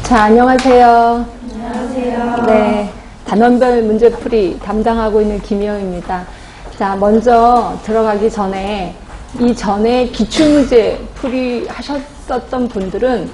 자, 안녕하세요. 안녕하세요. 네, 단원별 문제풀이 담당하고 있는 김희영입니다. 자, 먼저 들어가기 전에 이전에 기출문제 풀이 하셨었던 분들은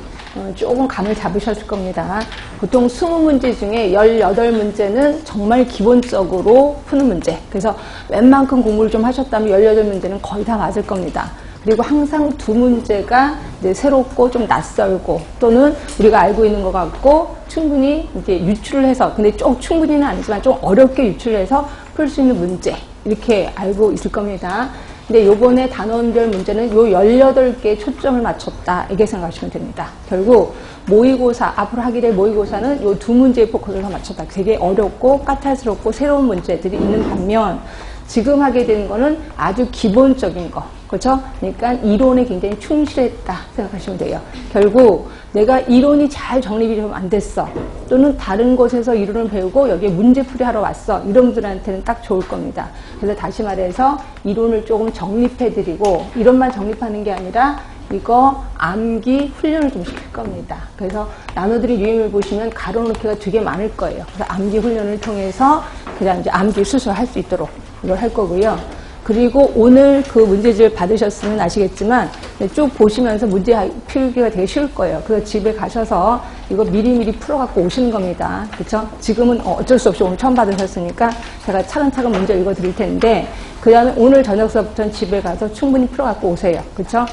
조금 감을 잡으셨을 겁니다. 보통 20문제 중에 18문제는 정말 기본적으로 푸는 문제. 그래서 웬만큼 공부를 좀 하셨다면 18문제는 거의 다 맞을 겁니다. 그리고 항상 2문제가 이제 새롭고 좀 낯설고 또는 우리가 알고 있는 것 같고 충분히 이제 유출을 해서, 근데 좀 충분히는 아니지만 좀 어렵게 유출을 해서 풀 수 있는 문제, 이렇게 알고 있을 겁니다. 근데 요번에 단원별 문제는 요 18개의 초점을 맞췄다, 이렇게 생각하시면 됩니다. 결국 모의고사, 앞으로 하게 될 모의고사는 요 2문제의 포커스를 더 맞췄다. 되게 어렵고 까탈스럽고 새로운 문제들이 있는 반면 지금 하게 되는 거는 아주 기본적인 거, 그렇죠? 그러니까 이론에 굉장히 충실했다 생각하시면 돼요. 결국 내가 이론이 잘 정립이 좀 안 됐어, 또는 다른 곳에서 이론을 배우고 여기에 문제풀이 하러 왔어, 이런 분들한테는 딱 좋을 겁니다. 그래서 다시 말해서 이론을 조금 정립해드리고, 이론만 정립하는 게 아니라 이거 암기 훈련을 좀 시킬 겁니다. 그래서 나눠드린 유형을 보시면 가로놓기가 되게 많을 거예요. 그래서 암기 훈련을 통해서 그냥 이제 암기 수술할 수 있도록 이걸 할 거고요. 그리고 오늘 그 문제집을 받으셨으면 아시겠지만 쭉 보시면서 문제 풀기가 되게 쉬울 거예요. 그래서 집에 가셔서 이거 미리미리 풀어갖고 오시는 겁니다. 그렇죠? 지금은 어쩔 수 없이 오늘 처음 받으셨으니까 제가 차근차근 문제 읽어 드릴 텐데, 그 다음에 오늘 저녁 수업부터는 집에 가서 충분히 풀어갖고 오세요. 그렇죠?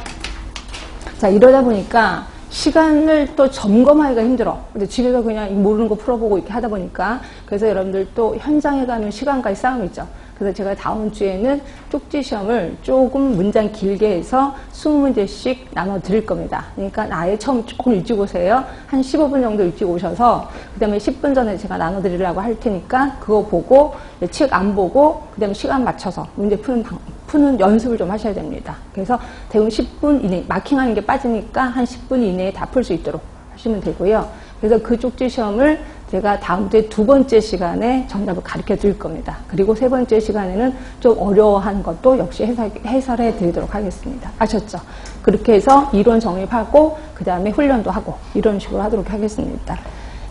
자, 이러다 보니까 시간을 또 점검하기가 힘들어. 근데 집에서 그냥 모르는 거 풀어보고 이렇게 하다 보니까, 그래서 여러분들 또 현장에 가면 시간과의 싸움이 있죠. 그래서 제가 다음 주에는 쪽지 시험을 조금 문장 길게 해서 20문제씩 나눠 드릴 겁니다. 그러니까 아예 처음 조금 일찍 오세요. 한 15분 정도 일찍 오셔서 그 다음에 10분 전에 제가 나눠 드리려고 할 테니까 그거 보고, 책 안 보고 그 다음에 시간 맞춰서 문제 푸는 연습을 좀 하셔야 됩니다. 그래서 대부분 10분 이내, 마킹하는 게 빠지니까 한 10분 이내에 다 풀 수 있도록 하시면 되고요. 그래서 그 쪽지 시험을 제가 다음 주에 2번째 시간에 정답을 가르쳐 드릴 겁니다. 그리고 3번째 시간에는 좀 어려워하는 것도 역시 해설해 드리도록 하겠습니다. 아셨죠? 그렇게 해서 이론 정립하고 그 다음에 훈련도 하고 이런 식으로 하도록 하겠습니다.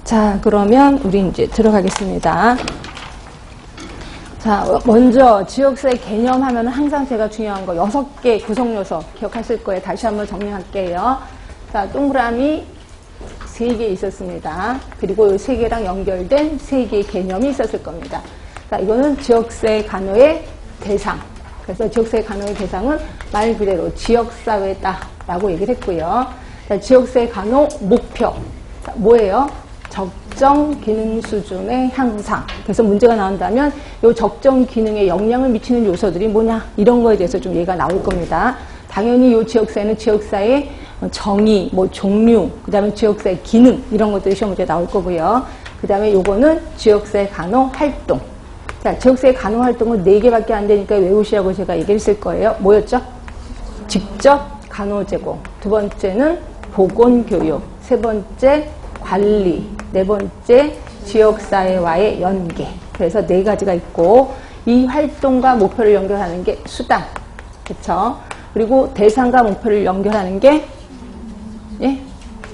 자, 그러면 우리 이제 들어가겠습니다. 자, 먼저 지역사회 개념 하면 항상 제가 중요한 거 6개 구성 요소 기억하실 거예요. 다시 한번 정리할게요. 자, 동그라미 3개 있었습니다. 그리고 이 3개랑 연결된 3개의 개념이 있었을 겁니다. 자, 이거는 지역사회 간호의 대상. 그래서 지역사회 간호의 대상은 말 그대로 지역사회다라고 얘기를 했고요. 자, 지역사회 간호 목표. 자, 뭐예요? 적정 기능 수준의 향상. 그래서 문제가 나온다면 이 적정 기능에 영향을 미치는 요소들이 뭐냐, 이런 거에 대해서 좀 얘기가 나올 겁니다. 당연히 이 지역사회는 지역사회의 정의, 종류, 그 다음에 지역사회 기능, 이런 것들이 시험 문제에 나올 거고요. 그 다음에 요거는 지역사회 간호 활동. 자, 지역사회 간호 활동은 4개밖에 안 되니까 외우시라고 제가 얘기했을 거예요. 뭐였죠? 직접 간호 제공. 2번째는 보건교육. 3번째 관리. 4번째 지역사회와의 연계. 그래서 4가지가 있고, 이 활동과 목표를 연결하는 게 수단. 그쵸? 그리고 대상과 목표를 연결하는 게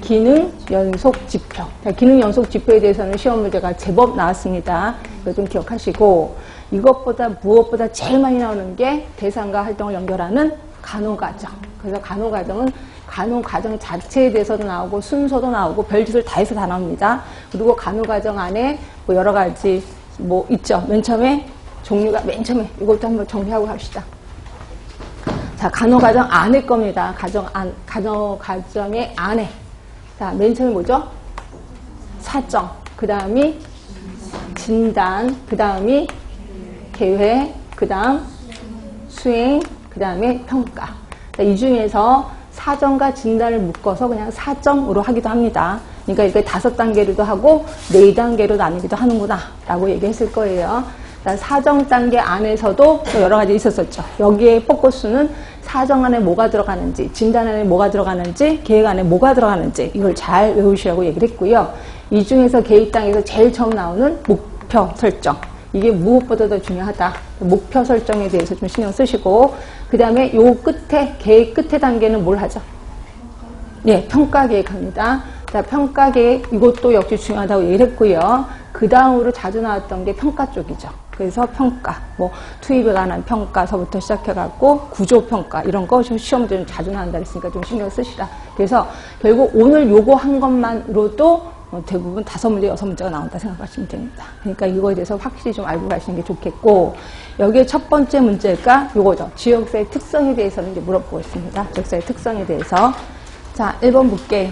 기능 연속 지표. 기능 연속 지표에 대해서는 시험 문제가 제법 나왔습니다. 이거 좀 기억하시고, 이것보다 무엇보다 제일 많이 나오는 게 대상과 활동을 연결하는 간호과정. 그래서 간호과정은 간호과정 자체에 대해서도 나오고 순서도 나오고 별짓을 다 해서 다 나옵니다. 그리고 간호과정 안에 여러 가지 있죠. 맨 처음에 종류가 맨 처음에 이것도 한번 정리하고 갑시다. 자, 간호과정 안에 겁니다. 간호과정의 안에. 자, 맨 처음에 뭐죠? 사정. 그 다음이 진단. 그 다음이 계획. 그 다음 수행. 그 다음에 평가. 자, 이 중에서 사정과 진단을 묶어서 그냥 사정으로 하기도 합니다. 그러니까 이게 5단계로도 하고 4단계로 나누기도 하는구나 라고 얘기했을 거예요. 사정 단계 안에서도 여러 가지 있었었죠. 여기에 포커스는 사정 안에 뭐가 들어가는지, 진단 안에 뭐가 들어가는지, 계획 안에 뭐가 들어가는지 이걸 잘 외우시라고 얘기를 했고요. 이 중에서 계획 단계에서 제일 처음 나오는 목표 설정. 이게 무엇보다 더 중요하다. 목표 설정에 대해서 좀 신경 쓰시고, 그 다음에 요 끝에, 계획 끝에 단계는 뭘 하죠? 예, 평가 계획합니다. 자, 평가 계획, 이것도 역시 중요하다고 얘기를 했고요. 그 다음으로 자주 나왔던 게 평가 쪽이죠. 그래서 평가, 뭐 투입에 관한 평가서부터 시작해갖고 구조평가 이런 거 시험 문제는 자주 나온다 그랬으니까 좀 신경 쓰시라. 그래서 결국 오늘 요거 한 것만으로도 대부분 5문제, 6문제가 나온다 생각하시면 됩니다. 그러니까 이거에 대해서 확실히 좀 알고 가시는 게 좋겠고, 여기에 첫 번째 문제가 요거죠. 지역사회 특성에 대해서는 이제 물어보고 있습니다. 지역사회 특성에 대해서. 자, 1번 볼게요.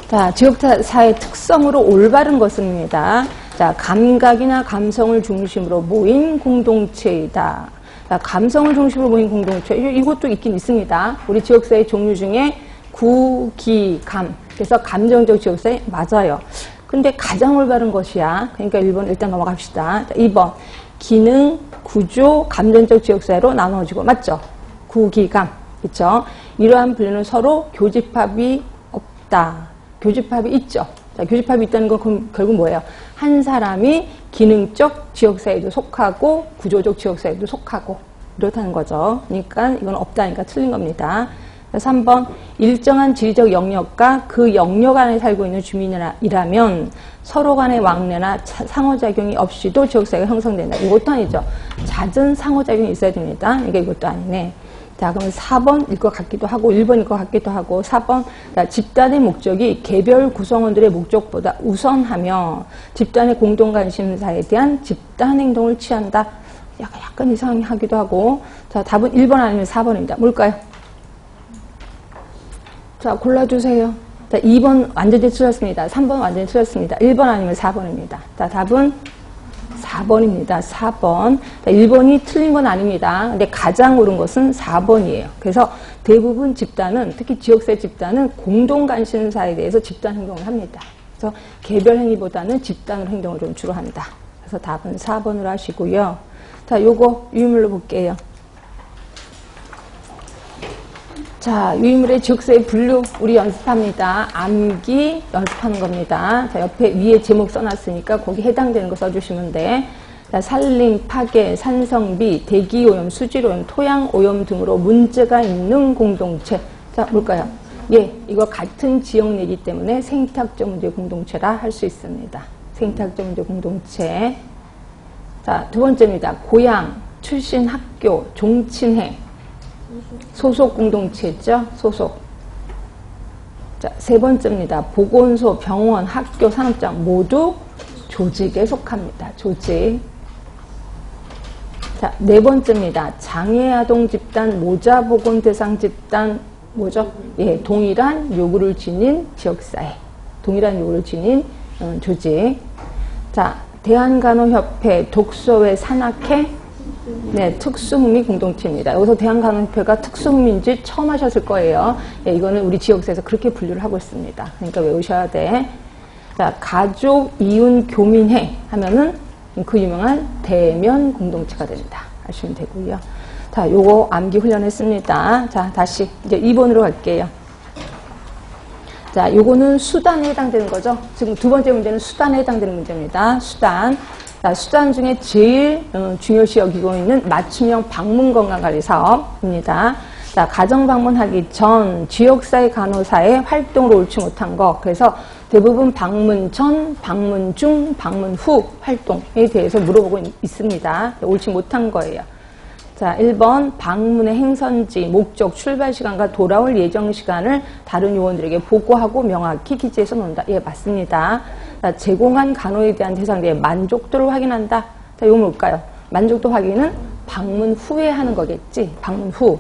자, 지역사회 특성으로 올바른 것은입니다. 자, 감각이나 감성을 중심으로 모인 공동체이다. 자, 감성을 중심으로 모인 공동체. 이것도 있긴 있습니다. 우리 지역사회 종류 중에 구, 기, 감. 그래서 감정적 지역사회 맞아요. 근데 가장 올바른 것이야. 그러니까 1번 일단 넘어갑시다. 자, 2번. 기능, 구조, 감정적 지역사회로 나눠지고. 맞죠? 구, 기, 감. 그렇죠? 이러한 분류는 서로 교집합이 없다. 교집합이 있죠. 자, 교집합이 있다는 건 그럼 결국 뭐예요? 한 사람이 기능적 지역사회도 속하고 구조적 지역사회도 속하고 이렇다는 거죠. 그러니까 이건 없다니까 틀린 겁니다. 자, 3번 일정한 지리적 영역과 그 영역 안에 살고 있는 주민이라면 서로 간의 왕래나 상호작용이 없이도 지역사회가 형성된다. 이것도 아니죠. 잦은 상호작용이 있어야 됩니다. 그러니까 이것도 아니네. 자, 그럼 4번일 것 같기도 하고 1번일 것 같기도 하고 4번 자, 집단의 목적이 개별 구성원들의 목적보다 우선하며 집단의 공동관심사에 대한 집단 행동을 취한다. 약간 이상하기도 하고 자, 답은 1번 아니면 4번입니다. 뭘까요? 자, 골라주세요. 자, 2번 완전히 틀렸습니다. 3번 완전히 틀렸습니다. 1번 아니면 4번입니다. 자, 답은 4번입니다. 4번. 1번이 틀린 건 아닙니다. 근데 가장 옳은 것은 4번이에요. 그래서 대부분 집단은, 특히 지역사회 집단은 공동관심사에 대해서 집단 행동을 합니다. 그래서 개별 행위보다는 집단으로 행동을 좀 주로 한다. 그래서 답은 4번으로 하시고요. 자, 요거 유인물로 볼게요. 자, 유인물의 지역사회 분류 우리 연습합니다. 암기 연습하는 겁니다. 자, 옆에 위에 제목 써놨으니까 거기 해당되는 거 써주시면 돼. 자, 산림, 파괴, 산성비, 대기오염, 수질오염, 토양오염 등으로 문제가 있는 공동체. 자, 뭘까요? 예, 이거 같은 지역 내기 때문에 생태학적 문제 공동체라 할 수 있습니다. 생태학적 문제 공동체. 자, 두 번째입니다. 고향, 출신 학교, 종친회. 소속 공동체죠. 소속. 자, 세 번째입니다. 보건소, 병원, 학교, 산업장 모두 조직에 속합니다. 조직. 자, 네 번째입니다. 장애아동 집단, 모자보건 대상 집단, 뭐죠? 예, 동일한 요구를 지닌 지역사회. 동일한 요구를 지닌 조직. 자, 대한간호협회, 독서회, 산악회, 네, 특수흥미 공동체입니다. 여기서 대한간호협회가 특수흥미인지 처음 하셨을 거예요. 예, 이거는 우리 지역사에서 그렇게 분류를 하고 있습니다. 그러니까 외우셔야 돼. 자, 가족, 이웃, 교민회 하면은 그 유명한 대면 공동체가 됩니다. 하시면 되고요. 자, 요거 암기 훈련했습니다. 자, 다시 이제 2번으로 갈게요. 자, 요거는 수단에 해당되는 거죠. 지금 두 번째 문제는 수단에 해당되는 문제입니다. 수단. 자, 수단 중에 제일 중요시 여기고 있는 맞춤형 방문 건강관리 사업입니다. 자, 가정 방문하기 전 지역사회 간호사의 활동으로 옳지 못한 거. 그래서 대부분 방문 전, 방문 중, 방문 후 활동에 대해서 물어보고 있습니다. 옳지 못한 거예요. 자, 1번 방문의 행선지, 목적, 출발 시간과 돌아올 예정 시간을 다른 요원들에게 보고하고 명확히 기재해서 놓는다. 예, 맞습니다. 자, 제공한 간호에 대한 대상자의 만족도를 확인한다. 자, 이거 뭘까요? 만족도 확인은 방문 후에 하는 거겠지. 방문 후.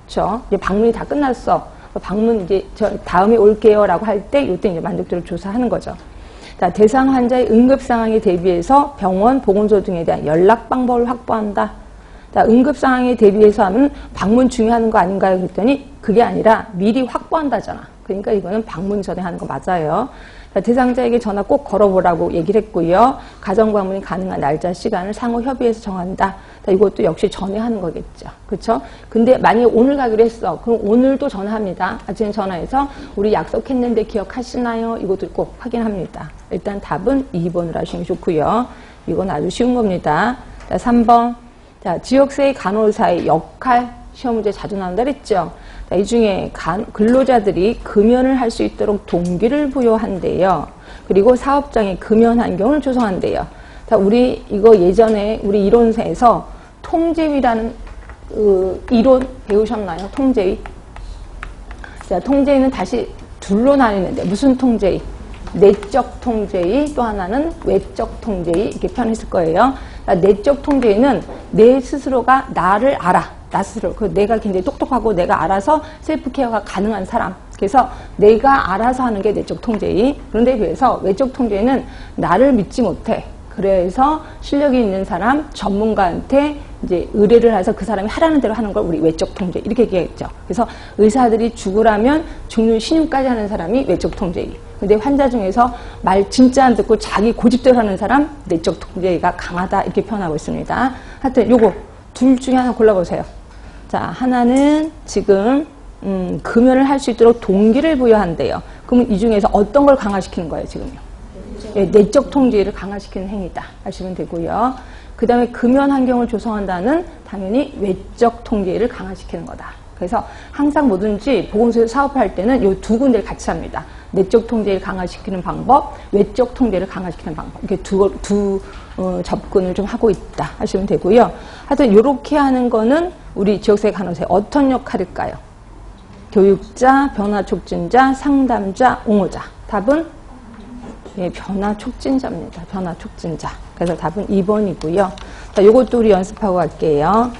그렇죠? 이제 방문이 다 끝났어. 방문 이제 저 다음에 올게요라고 할 때 이때 이제 만족도를 조사하는 거죠. 자, 대상 환자의 응급 상황에 대비해서 병원, 보건소 등에 대한 연락 방법을 확보한다. 자, 응급 상황에 대비해서 하면 방문 중에 하는 거 아닌가요? 그랬더니 그게 아니라 미리 확보한다잖아. 그러니까 이거는 방문 전에 하는 거 맞아요. 자, 대상자에게 전화 꼭 걸어보라고 얘기를 했고요. 가정 방문이 가능한 날짜, 시간을 상호 협의해서 정한다. 자, 이것도 역시 전에 하는 거겠죠. 그렇죠? 근데 만약에 오늘 가기로 했어. 그럼 오늘도 전화합니다. 아침에 전화해서 우리 약속했는데 기억하시나요? 이것도 꼭 확인합니다. 일단 답은 2번으로 하시면 좋고요. 이건 아주 쉬운 겁니다. 자, 3번. 자, 지역사회 간호사의 역할 시험 문제 자주 나온다 그랬죠. 자, 이 중에 근로자들이 금연을 할 수 있도록 동기를 부여한대요. 그리고 사업장에 금연 환경을 조성한대요. 자, 우리 이거 예전에 우리 이론서에서 통제위라는 이론 배우셨나요? 통제위. 자, 통제위는 다시 둘로 나뉘는데 무슨 통제위? 내적 통제위, 또 하나는 외적 통제위 이렇게 표현했을 거예요. 그러니까 내적 통제위는 내 스스로가 나를 알아. 나 스스로. 내가 굉장히 똑똑하고 내가 알아서 셀프 케어가 가능한 사람. 그래서 내가 알아서 하는 게 내적 통제위. 그런데 비해서 외적 통제위는 나를 믿지 못해. 그래서 실력이 있는 사람, 전문가한테 이제 의뢰를 해서 그 사람이 하라는 대로 하는 걸 우리 외적 통제 이렇게 얘기했죠. 그래서 의사들이 죽으라면 죽는 신용까지 하는 사람이 외적 통제위. 근데 환자 중에서 말 진짜 안 듣고 자기 고집대로 하는 사람 내적 통제위가 강하다 이렇게 표현하고 있습니다. 하여튼 요거 둘 중에 하나 골라보세요. 자, 하나는 지금 금연을 할 수 있도록 동기를 부여한대요. 그러면 이 중에서 어떤 걸 강화시키는 거예요, 지금요? 네, 내적 통제를 강화시키는 행위다 하시면 되고요. 그 다음에 금연 환경을 조성한다는 당연히 외적 통제를 강화시키는 거다. 그래서 항상 뭐든지 보건소에서 사업할 때는 이 두 군데를 같이 합니다. 내적 통제를 강화시키는 방법, 외적 통제를 강화시키는 방법. 이렇게 두 접근을 좀 하고 있다 하시면 되고요. 하여튼 이렇게 하는 거는 우리 지역사회 간호사의 어떤 역할일까요? 교육자, 변화 촉진자, 상담자, 옹호자. 답은 예, 변화 촉진자입니다. 변화 촉진자. 그래서 답은 2번이고요. 자, 요것도 우리 연습하고 갈게요.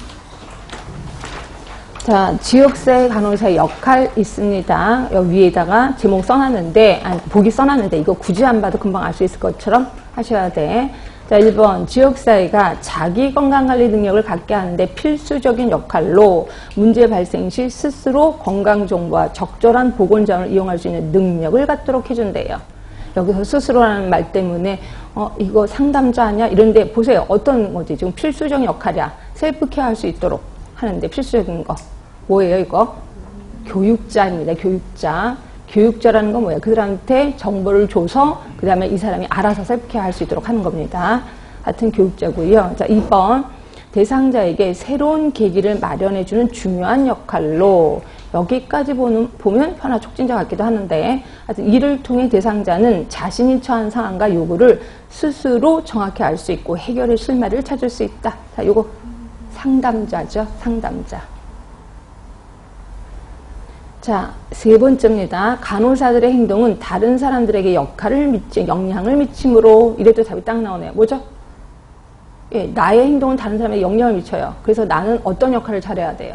자, 지역사회 간호사의 역할 있습니다. 여기 위에다가 제목 써놨는데, 보기 써놨는데, 이거 굳이 안 봐도 금방 알 수 있을 것처럼 하셔야 돼. 자, 1번. 지역사회가 자기 건강관리 능력을 갖게 하는데 필수적인 역할로 문제 발생 시 스스로 건강정보와 적절한 보건자원을 이용할 수 있는 능력을 갖도록 해준대요. 여기서 스스로라는 말 때문에 이거 상담자 아니야? 이런데 보세요. 어떤 거지? 지금 필수적인 역할이야. 셀프케어 할 수 있도록 하는데 필수적인 거. 뭐예요 이거? 교육자입니다. 교육자. 교육자라는 건 뭐예요? 그들한테 정보를 줘서 그 다음에 이 사람이 알아서 셀프케어 할 수 있도록 하는 겁니다. 하여튼 교육자고요. 자, 2번. 대상자에게 새로운 계기를 마련해주는 중요한 역할로 여기까지 보면 변화 촉진자 같기도 하는데 하여튼 이를 통해 대상자는 자신이 처한 상황과 요구를 스스로 정확히 알 수 있고 해결의 실마리를 찾을 수 있다. 자, 요거 상담자죠. 상담자. 자, 세 번째입니다. 간호사들의 행동은 다른 사람들에게 영향을 미침으로 이래도 답이 딱 나오네요. 뭐죠? 예, 나의 행동은 다른 사람에게 영향을 미쳐요. 그래서 나는 어떤 역할을 잘해야 돼요?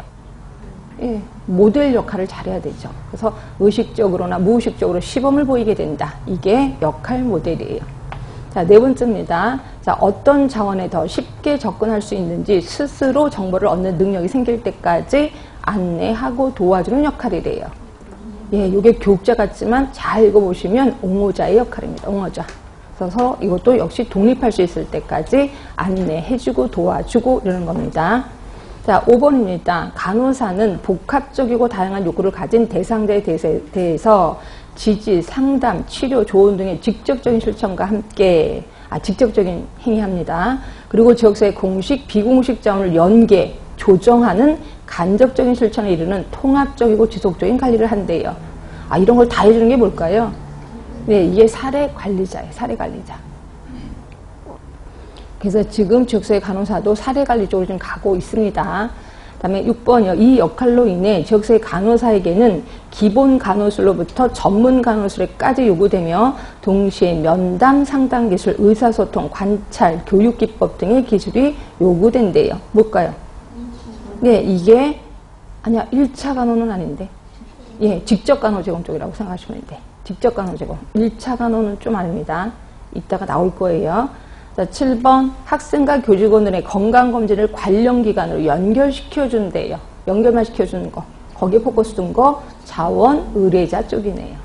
예, 모델 역할을 잘해야 되죠. 그래서 의식적으로나 무의식적으로 시범을 보이게 된다. 이게 역할 모델이에요. 자, 네 번째입니다. 자, 어떤 자원에 더 쉽게 접근할 수 있는지 스스로 정보를 얻는 능력이 생길 때까지 안내하고 도와주는 역할이래요. 예, 이게 교육자 같지만 잘 읽어보시면 옹호자의 역할입니다. 옹호자. 그래서 이것도 역시 독립할 수 있을 때까지 안내해주고 도와주고 이러는 겁니다. 자, 5번입니다. 간호사는 복합적이고 다양한 요구를 가진 대상자에 대해서 지지, 상담, 치료, 조언 등의 직접적인 실천과 함께 직접적인 행위합니다. 그리고 지역사회 공식, 비공식 자원을 연계, 조정하는 간접적인 실천에 이르는 통합적이고 지속적인 관리를 한대요. 이런 걸 다 해주는 게 뭘까요? 네, 이게 사례 관리자예요. 사례 관리자. 그래서 지금 지역사회 간호사도 사례 관리 쪽으로 좀 가고 있습니다. 그다음에 6번이요. 이 역할로 인해 지역사회 간호사에게는 기본 간호술로부터 전문 간호술에까지 요구되며 동시에 면담, 상담 기술, 의사소통, 관찰, 교육 기법 등의 기술이 요구된대요. 뭘까요? 네, 이게 아니야. 1차 간호는 아닌데. 예, 직접 간호 제공 쪽이라고 생각하시면 돼. 직접 간호 제공. 1차 간호는 좀 아닙니다. 이따가 나올 거예요. 자, 7번 학생과 교직원들의 건강검진을 관련기관으로 연결시켜준대요. 연결만 시켜주는 거. 거기에 포커스 둔 거 자원 의뢰자 쪽이네요.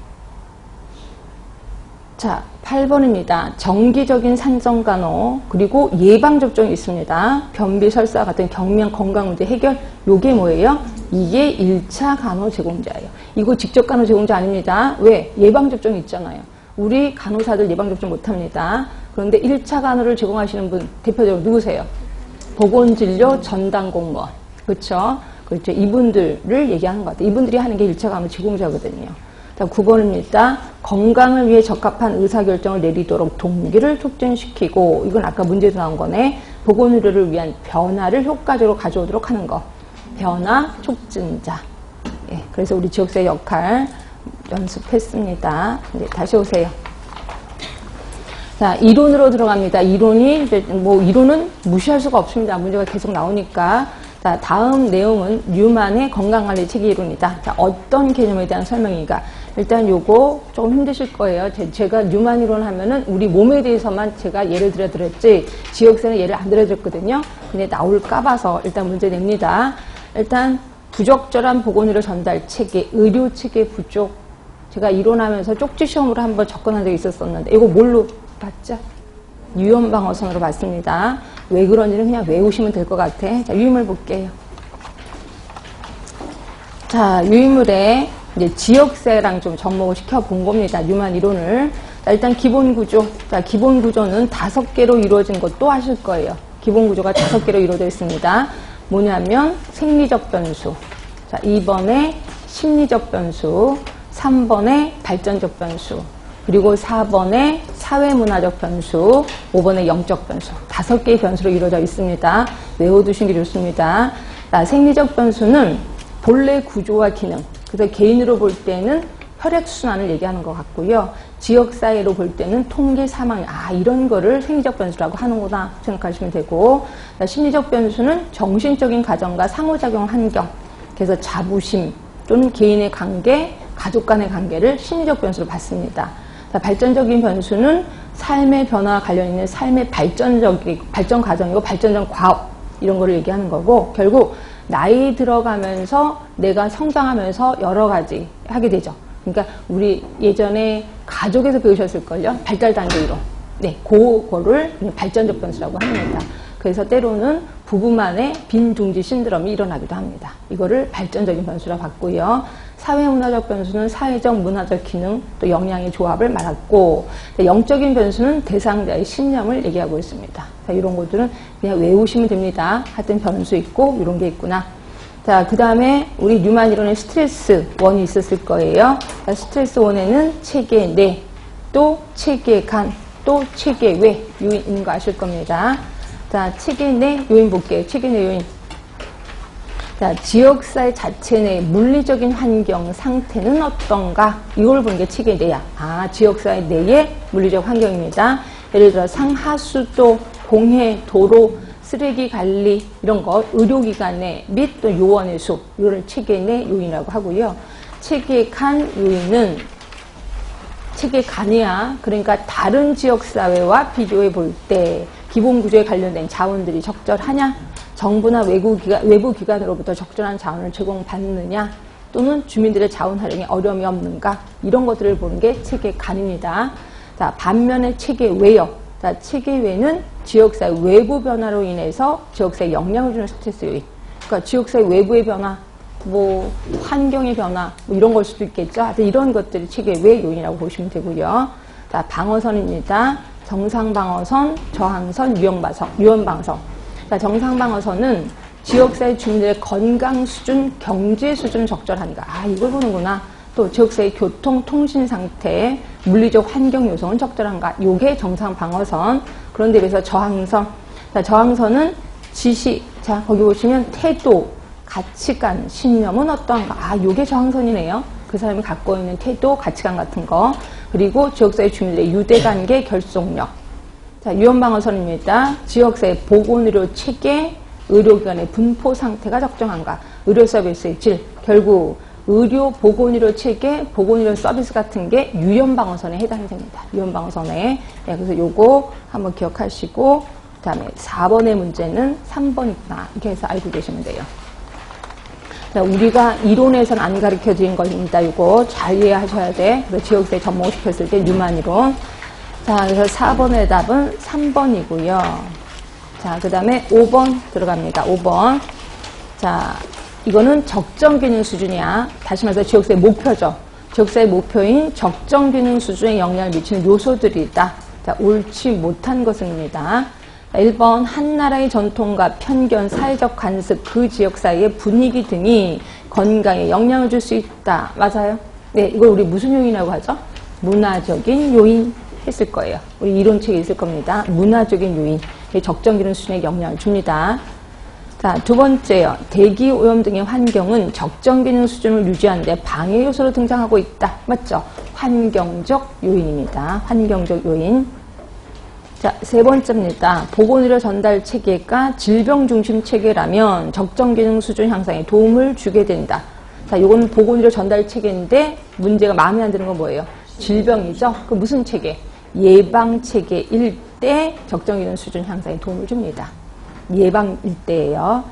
자, 8번입니다. 정기적인 산정간호 그리고 예방접종이 있습니다. 변비, 설사 같은 경미한 건강문제 해결. 요게 뭐예요? 이게 1차 간호 제공자예요. 이거 직접 간호 제공자 아닙니다. 왜? 예방접종이 있잖아요. 우리 간호사들 예방접종 못합니다. 그런데 1차 간호를 제공하시는 분 대표적으로 누구세요? 보건진료 전담 공무원. 그렇죠? 그렇죠. 이분들을 얘기하는 것 같아요. 이분들이 하는 게 일체감의 제공자거든요. 자, 9번입니다. 건강을 위해 적합한 의사결정을 내리도록 동기를 촉진시키고, 이건 아까 문제도 나온 거네. 보건의료를 위한 변화를 효과적으로 가져오도록 하는 거. 변화 촉진자. 예, 그래서 우리 지역사회 역할 연습했습니다. 이제 다시 오세요. 자, 이론으로 들어갑니다. 이론이, 이론은 무시할 수가 없습니다. 문제가 계속 나오니까. 자, 다음 내용은 뉴만의 건강관리 체계 이론이다. 자, 어떤 개념에 대한 설명인가? 일단 요거 조금 힘드실 거예요. 제가 뉴만 이론 하면은 우리 몸에 대해서만 제가 예를 들어드렸지, 지역사회는 예를 안 들어드렸거든요. 근데 나올까 봐서 일단 문제 냅니다. 일단, 부적절한 보건의료 전달 체계, 의료 체계 부족. 제가 이론하면서 쪽지 시험으로 한번 접근한 적이 있었었는데, 이거 뭘로 봤죠? 유연방어선으로 봤습니다. 왜 그런지는 그냥 외우시면 될 것 같아. 자, 유인물 볼게요. 자, 유인물에 이제 지역사회랑 좀 접목을 시켜본 겁니다. 뉴만 이론을. 자, 일단 기본 구조. 자, 기본 구조는 5개로 이루어진 것도 아실 거예요. 기본 구조가 5개로 이루어져 있습니다. 뭐냐면 생리적 변수. 자, 2번에 심리적 변수. 3번에 발전적 변수. 그리고 4번에 사회문화적 변수, 5번에 영적 변수. 5개의 변수로 이루어져 있습니다. 외워두시는 게 좋습니다. 자, 생리적 변수는 본래 구조와 기능. 그래서 개인으로 볼 때는 혈액순환을 얘기하는 것 같고요. 지역사회로 볼 때는 통계 사망, 이런 거를 생리적 변수라고 하는구나 생각하시면 되고. 자, 심리적 변수는 정신적인 가정과 상호작용 환경. 그래서 자부심 또는 개인의 관계, 가족 간의 관계를 심리적 변수로 봤습니다. 자, 발전적인 변수는 삶의 변화와 관련 있는 삶의 발전 과정이고 발전적 과업 이런 거를 얘기하는 거고, 결국 나이 들어가면서 내가 성장하면서 여러 가지 하게 되죠. 그러니까 우리 예전에 가족에서 배우셨을걸요. 발달 단계 이론. 네, 그거를 발전적 변수라고 합니다. 그래서 때로는 부부만의 빈둥지 신드롬이 일어나기도 합니다. 이거를 발전적인 변수라고 봤고요. 사회문화적 변수는 사회적, 문화적 기능, 또 역량의 조합을 말했고, 영적인 변수는 대상자의 신념을 얘기하고 있습니다. 자, 이런 것들은 그냥 외우시면 됩니다. 하여튼 변수 있고 이런 게 있구나. 자, 그 다음에 우리 뉴만 이론의 스트레스 1이 있었을 거예요. 자, 스트레스 1에는 체계 내, 또 체계 간, 또 체계 외 요인 있는 거 아실 겁니다. 자, 체계 내 요인 볼게요. 체계 내 요인. 자, 지역사회 자체 내 물리적인 환경 상태는 어떤가? 이걸 보는 게 체계 내야. 지역사회 내의 물리적 환경입니다. 예를 들어 상하수도, 공해, 도로, 쓰레기 관리 이런 거, 의료기관 내 및 또 요원의 수, 이거를 체계 내 요인이라고 하고요. 체계 간 요인은 체계 간이야. 그러니까 다른 지역사회와 비교해 볼 때 기본 구조에 관련된 자원들이 적절하냐? 정부나 외부 기관으로부터 적절한 자원을 제공받느냐, 또는 주민들의 자원 활용에 어려움이 없는가, 이런 것들을 보는 게 체계 간입니다. 자, 반면에 체계 외요. 자, 체계 외는 지역사회 외부 변화로 인해서 지역사회에 영향을 주는 스트레스 요인. 그러니까 지역사회 외부의 변화, 환경의 변화, 이런 걸 수도 있겠죠. 하여튼 이런 것들이 체계 외 요인이라고 보시면 되고요. 자, 방어선입니다. 정상방어선, 저항선, 유연방어선. 자, 정상방어선은 지역사회 주민들의 건강 수준, 경제 수준 적절한가. 이걸 보는구나. 또 지역사회 교통, 통신 상태, 물리적 환경 요소는 적절한가. 요게 정상방어선. 그런데 비해서 저항선. 자, 저항선은 지식. 자, 거기 보시면 태도, 가치관, 신념은 어떠한가. 요게 저항선이네요. 그 사람이 갖고 있는 태도, 가치관 같은 거. 그리고 지역사회 주민들의 유대관계, 결속력. 자, 유연방어선입니다. 지역사회 보건의료 체계, 의료기관의 분포 상태가 적정한가. 의료 서비스의 질. 결국 의료 보건의료 체계, 보건의료 서비스 같은 게 유연방어선에 해당이 됩니다. 유연방어선에. 네, 그래서 요거 한번 기억하시고, 그 다음에 4번의 문제는 3번이구나. 이렇게 해서 알고 계시면 돼요. 자, 우리가 이론에서는 안 가르쳐 드린 겁니다. 이거 잘 이해하셔야 돼. 그래서 지역사회 접목시켰을 때 뉴만 이론. 자, 그래서 4번의 답은 3번이고요. 자, 그 다음에 5번 들어갑니다. 5번. 자, 이거는 적정균형 수준이야. 다시 말해서 지역사회 목표죠. 지역사회 목표인 적정균형 수준에 영향을 미치는 요소들이다. 자, 옳지 못한 것입니다. 1번 한 나라의 전통과 편견, 사회적 관습, 그 지역 사이의 분위기 등이 건강에 영향을 줄 수 있다. 맞아요? 네, 이걸 우리 무슨 요인이라고 하죠? 문화적인 요인 했을 거예요. 우리 이론책에 있을 겁니다. 문화적인 요인, 적정 기능 수준에 영향을 줍니다. 자, 두 번째요. 대기 오염 등의 환경은 적정 기능 수준을 유지하는 데 방해 요소로 등장하고 있다. 맞죠? 환경적 요인입니다. 환경적 요인. 자, 세 번째입니다. 보건의료 전달 체계가 질병 중심 체계라면 적정 기능 수준 향상에 도움을 주게 된다. 자, 이건 보건의료 전달 체계인데 문제가 마음에 안 드는 건 뭐예요? 질병이죠? 그 무슨 체계? 예방 체계일 때 적정 기능 수준 향상에 도움을 줍니다. 예방일 때예요.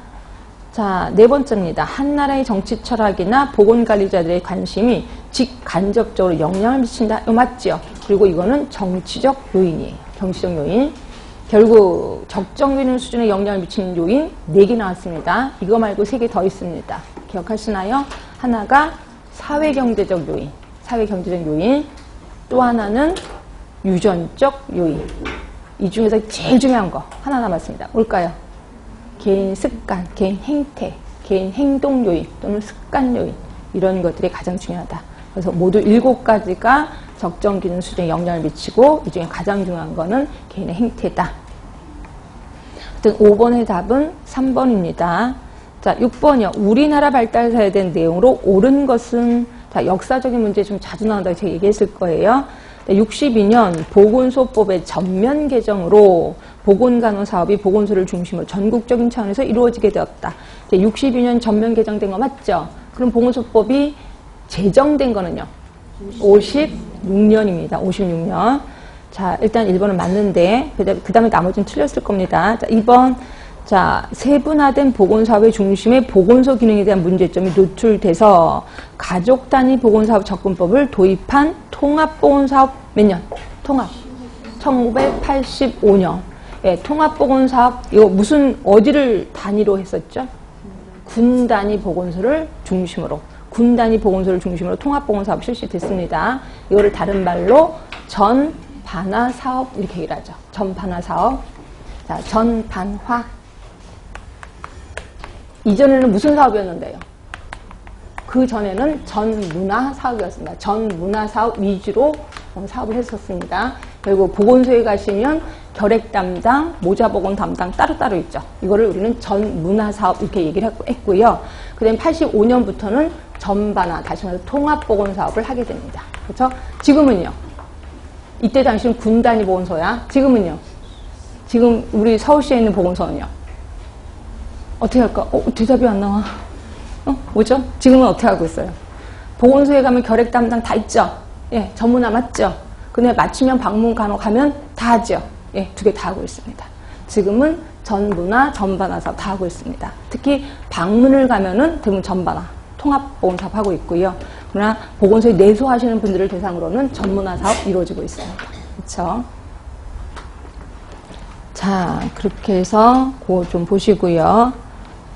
자, 네 번째입니다. 한 나라의 정치 철학이나 보건관리자들의 관심이 직간접적으로 영향을 미친다. 이거 맞죠? 그리고 이거는 정치적 요인이에요. 정치적 요인. 결국 적정 기능 수준에 영향을 미치는 요인 4개 나왔습니다. 이거 말고 3개 더 있습니다. 기억하시나요? 하나가 사회경제적 요인, 사회경제적 요인. 또 하나는 유전적 요인. 이 중에서 제일 중요한 거 하나 남았습니다. 뭘까요? 개인 습관, 개인 행태, 개인 행동 요인 또는 습관 요인, 이런 것들이 가장 중요하다. 그래서 모두 7가지가 적정 기능 수준에 영향을 미치고 이 중에 가장 중요한 거는 개인의 행태다. 하여튼 5번의 답은 3번입니다. 자, 6번이요. 우리나라 발달사에 대한 내용으로 옳은 것은, 자, 역사적인 문제 좀 자주 나온다고 제가 얘기했을 거예요. 62년 보건소법의 전면 개정으로 보건간호 사업이 보건소를 중심으로 전국적인 차원에서 이루어지게 되었다. 62년 전면 개정된 거 맞죠? 그럼 보건소법이 제정된 거는요? 56년입니다. 56년. 자, 일단 1번은 맞는데 그 다음에 나머지는 틀렸을 겁니다. 자, 2번. 자, 세분화된 보건사업의 중심에 보건소 기능에 대한 문제점이 노출돼서 가족 단위 보건사업 접근법을 도입한 통합보건사업 몇 년? 통합. 1985년. 예, 통합보건사업, 이거 어디를 단위로 했었죠? 군 단위 보건소를 중심으로. 군 단위 보건소를 중심으로 통합보건사업 실시됐습니다. 이거를 다른 말로 전반화사업 이렇게 얘기를 하죠. 전반화사업. 자, 전반화. 이전에는 무슨 사업이었는데요? 그 전에는 전문화 사업이었습니다. 전문화 사업 위주로 사업을 했었습니다. 그리고 보건소에 가시면 결핵 담당, 모자보건 담당 따로따로 있죠. 이거를 우리는 전문화 사업 이렇게 얘기를 했고요. 그 다음에 85년부터는 전반화, 다시 말해서 통합보건 사업을 하게 됩니다. 그렇죠? 지금은요? 이때 당시는 군 단위 보건소야. 지금은요? 지금 우리 서울시에 있는 보건소는요? 어떻게 할까? 대답이 안 나와. 뭐죠? 지금은 어떻게 하고 있어요? 보건소에 가면 결핵 담당 다 있죠? 예, 전문화 맞죠? 근데 맞춤형 방문 간호 가면 다 하죠? 예, 2개 다 하고 있습니다. 지금은 전문화, 전반화 사업 다 하고 있습니다. 특히 방문을 가면은 대부분 전반화, 통합보건 사업 하고 있고요. 그러나 보건소에 내소하시는 분들을 대상으로는 전문화 사업 이루어지고 있습니다. 그렇죠? 자, 그렇게 해서 그거 좀 보시고요.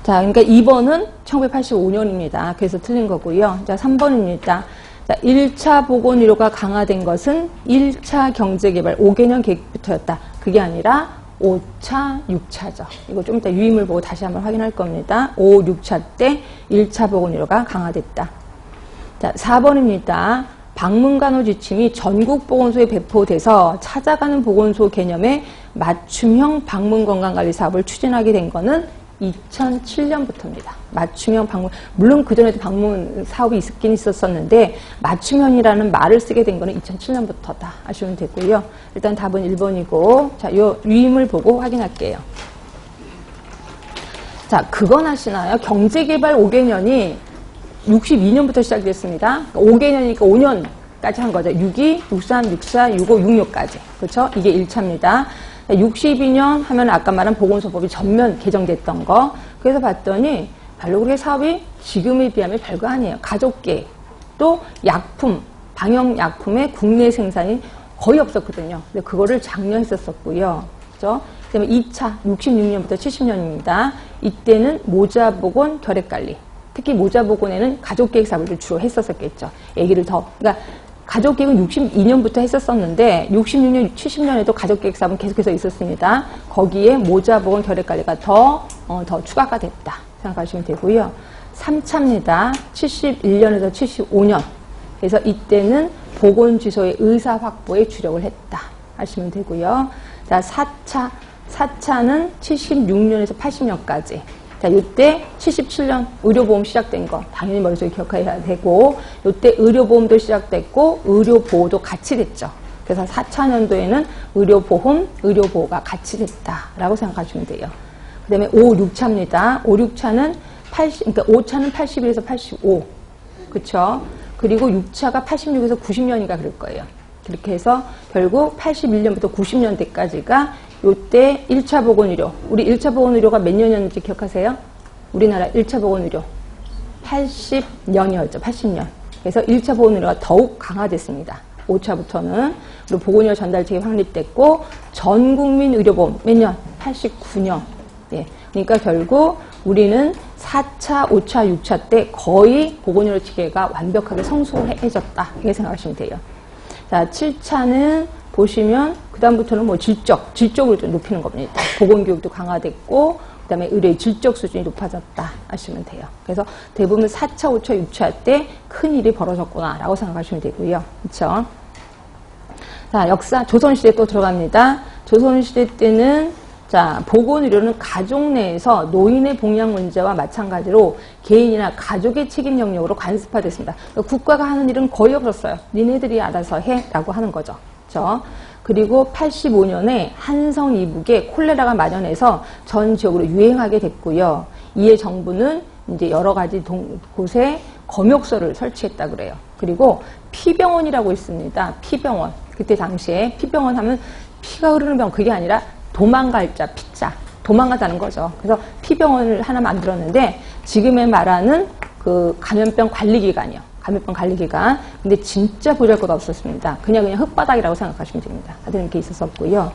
자, 그러니까 2번은 1985년입니다. 그래서 틀린 거고요. 자, 3번입니다. 자, 1차 보건의료가 강화된 것은 1차 경제개발 5개년 계획부터였다. 그게 아니라 5차, 6차죠. 이거 좀 이따 유임을 보고 다시 한번 확인할 겁니다. 5, 6차 때 1차 보건의료가 강화됐다. 자, 4번입니다. 방문간호 지침이 전국 보건소에 배포돼서 찾아가는 보건소 개념의 맞춤형 방문건강관리 사업을 추진하게 된 거는 2007년부터입니다. 맞춤형 방문, 물론 그전에도 방문 사업이 있긴 있었었는데 맞춤형이라는 말을 쓰게 된 거는 2007년부터다 아시면 되고요. 일단 답은 1번이고, 자, 요 유임을 보고 확인할게요. 자, 그건 아시나요? 경제개발 5개년이 62년부터 시작됐습니다. 5개년이니까 5년까지 한 거죠. 62, 63, 64, 65, 66까지. 그렇죠? 이게 1차입니다. 62년 하면 아까 말한 보건소법이 전면 개정됐던 거. 그래서 봤더니 별로 그렇게 사업이 지금에 비하면 별거 아니에요. 가족계, 또 약품, 방역약품의 국내 생산이 거의 없었거든요. 근데 그거를 장려했었고요. 그죠? 그다음에 2차, 66년부터 70년입니다. 이때는 모자보건, 결핵관리. 특히 모자보건에는 가족계획 사업을 주로 했었겠죠. 그러니까 가족계획은 62년부터 했었었는데 66년, 70년에도 가족계획 사업은 계속해서 있었습니다. 거기에 모자보건 결핵관리가 더 추가가 됐다 생각하시면 되고요. 3차입니다. 71년에서 75년. 그래서 이때는 보건주소의 의사 확보에 주력을 했다 하시면 되고요. 자, 4차는 76년에서 80년까지. 자, 이때 77년 의료보험 시작된 거 당연히 머릿속에 기억해야 되고, 이때 의료보험도 시작됐고 의료보호도 같이 됐죠. 그래서 4차년도에는 의료보호가 같이 됐다라고 생각하시면 돼요. 그 다음에 5, 6차입니다. 5, 6차는 그러니까 5차는 81에서 85. 그쵸? 그리고 6차가 86에서 90년인가 그럴 거예요. 그렇게 해서 결국 81년부터 90년대까지가 요때 1차 보건의료. 우리 1차 보건의료가 몇 년이었는지 기억하세요? 우리나라 1차 보건의료. 80년이었죠. 80년. 그래서 1차 보건의료가 더욱 강화됐습니다. 5차부터는. 그리고 보건의료 전달책이 확립됐고, 전국민 의료보험 몇 년? 89년. 예. 그러니까 결국 우리는 4차, 5차, 6차 때 거의 보건의료 체계가 완벽하게 성숙해졌다. 이렇게 생각하시면 돼요. 자, 7차는 보시면 그 다음부터는 뭐 질적으로 좀 높이는 겁니다. 보건교육도 강화됐고 그 다음에 의료의 질적 수준이 높아졌다 하시면 돼요. 그래서 대부분 4차, 5차, 6차 때 큰 일이 벌어졌구나 라고 생각하시면 되고요. 그렇죠? 자, 역사 조선시대 또 들어갑니다. 조선시대 때는 자, 보건의료는 가족 내에서 노인의 복양 문제와 마찬가지로 개인이나 가족의 책임 영역으로 관습화됐습니다. 그러니까 국가가 하는 일은 거의 없었어요. 니네들이 알아서 해 라고 하는 거죠. 그렇죠? 그리고 85년에 한성 이북에 콜레라가 만연해서 전 지역으로 유행하게 됐고요. 이에 정부는 이제 여러 가지 곳에 검역소를 설치했다 그래요. 그리고 피병원이라고 있습니다. 피병원. 그때 당시에 피병원 하면 피가 흐르는 병, 그게 아니라 도망갈 자, 피자. 도망가자는 거죠. 그래서 피병원을 하나 만들었는데 지금의 말하는 그 감염병 관리기관이요. 감염병 관리기관. 근데 진짜 보잘것 없었습니다. 그냥 흙바닥이라고 생각하시면 됩니다. 다들 이렇게 있었었고요.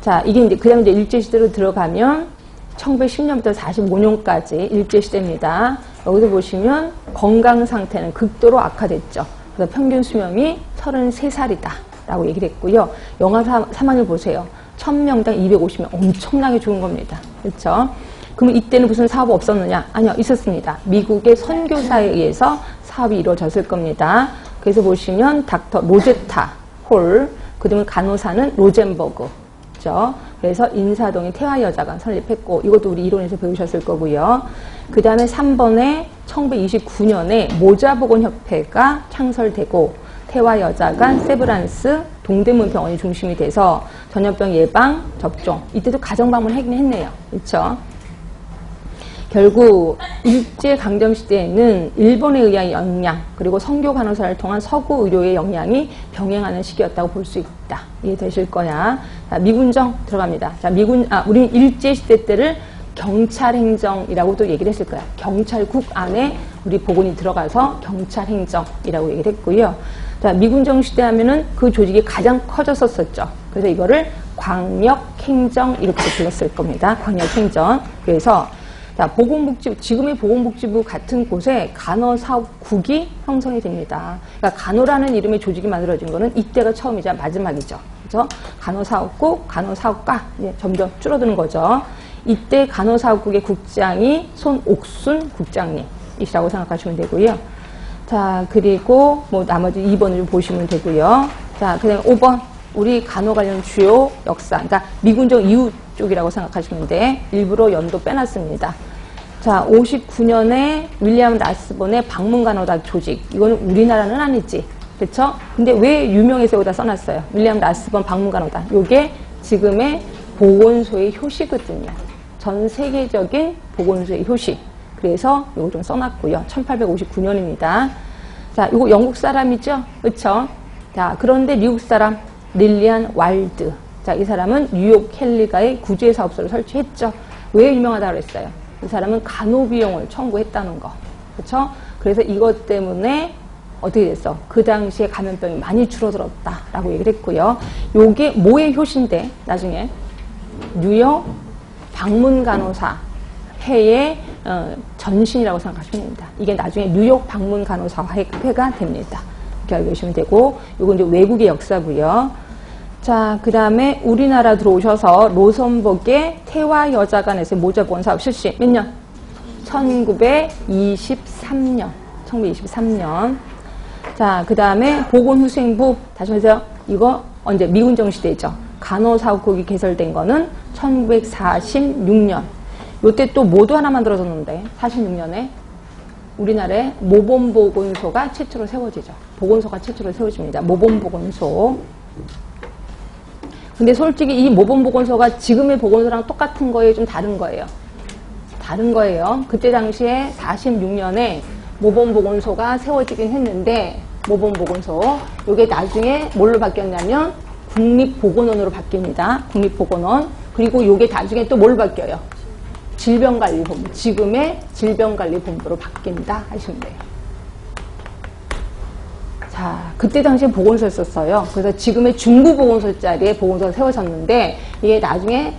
자, 이게 이제 그다음에 이제 일제시대로 들어가면 1910년부터 45년까지 일제시대입니다. 여기서 보시면 건강 상태는 극도로 악화됐죠. 그래서 평균 수명이 33살이다 라고 얘기를 했고요. 영아 사망을 보세요. 1000명당 250명. 엄청나게 좋은 겁니다. 그렇죠? 그러면 이때는 무슨 사업 없었느냐? 아니요, 있었습니다. 미국의 선교사에 의해서 사업이 이루어졌을 겁니다. 그래서 보시면 닥터 로제타 홀, 그다음에 간호사는 로젠버그. 그렇죠? 그래서 인사동에 태화여자관 설립했고, 이것도 우리 이론에서 배우셨을 거고요. 그 다음에 3번에 1929년에 모자보건협회가 창설되고, 태화여자관, 세브란스, 동대문 병원이 중심이 돼서 전염병 예방, 접종, 이때도 가정방문을 하긴 했네요. 그렇죠? 결국 일제강점시대에는 일본에 의한 영향, 그리고 선교 간호사를 통한 서구 의료의 영향이 병행하는 시기였다고 볼 수 있다. 이해되실 거야. 자, 미군정 들어갑니다. 자, 우리는 일제시대 때를 경찰행정이라고도 얘기를 했을 거야. 경찰국 안에 우리 보건이 들어가서 경찰행정이라고 얘기를 했고요. 자, 미군정 시대 하면은 그 조직이 가장 커졌었죠. 그래서 이거를 광역행정 이렇게 불렀을 겁니다. 광역행정. 그래서 자, 보건복지부, 지금의 보건복지부 같은 곳에 간호사업국이 형성이 됩니다. 그러니까 간호라는 이름의 조직이 만들어진 거는 이때가 처음이자 마지막이죠. 그죠? 간호사업국, 간호사업과 이제 점점 줄어드는 거죠. 이때 간호사업국의 국장이 손옥순 국장님이시라고 생각하시면 되고요. 자, 그리고 뭐 나머지 2번을 보시면 되고요. 자, 그 다음에 5번. 우리 간호 관련 주요 역사. 그러니까 미군정 이후 쪽이라고 생각하시면 돼. 일부러 연도 빼놨습니다. 자, 59년에 윌리엄 라스본의 방문간호사 조직. 이거는 우리나라는 아니지. 그렇죠? 근데 왜 유명해서 여기다 써놨어요? 윌리엄 라스본 방문간호사. 요게 지금의 보건소의 효시거든요. 전 세계적인 보건소의 효시. 그래서 요거 좀 써놨고요. 1859년입니다. 자, 요거 영국 사람이죠? 그렇죠? 자, 그런데 미국 사람 릴리안 와일드. 자, 이 사람은 뉴욕 캘리가의 구제 사업소를 설치했죠. 왜 유명하다고 그랬어요? 이 사람은 간호 비용을 청구했다는 거. 그렇죠? 그래서 이것 때문에 어떻게 됐어? 그 당시에 감염병이 많이 줄어들었다라고 얘기를 했고요. 요게 뭐의 효시인데 나중에 뉴욕 방문 간호사 회의 전신이라고 생각하시면 됩니다. 이게 나중에 뉴욕 방문 간호사 회가 됩니다. 이렇게 알고 계시면 되고, 요건 이제 외국의 역사고요. 자, 그 다음에 우리나라 들어오셔서 로선복의 태화 여자간에서 모자보건 사업 실시. 몇 년? 1923년. 1923년. 자, 그 다음에 보건후생부, 다시 보세요. 이거 언제? 미군정 시대죠. 간호사국이 개설된 거는 1946년. 요때 또 뭐도 하나 만들어졌는데, 46년에 우리나라에 모범보건소가 최초로 세워지죠. 보건소가 최초로 세워집니다. 모범보건소. 근데 솔직히 이 모범보건소가 지금의 보건소랑 똑같은 거예요? 좀 다른 거예요? 다른 거예요. 그때 당시에 46년에 모범보건소가 세워지긴 했는데, 모범보건소. 요게 나중에 뭘로 바뀌었냐면, 국립보건원으로 바뀝니다. 국립보건원. 그리고 요게 나중에 또 뭘로 바뀌어요? 질병관리본부. 지금의 질병관리본부로 바뀐다 하시면 돼요. 자, 그때 당시에 보건소였었어요. 그래서 지금의 중부보건소 자리에 보건소가 세워졌는데, 이게 나중에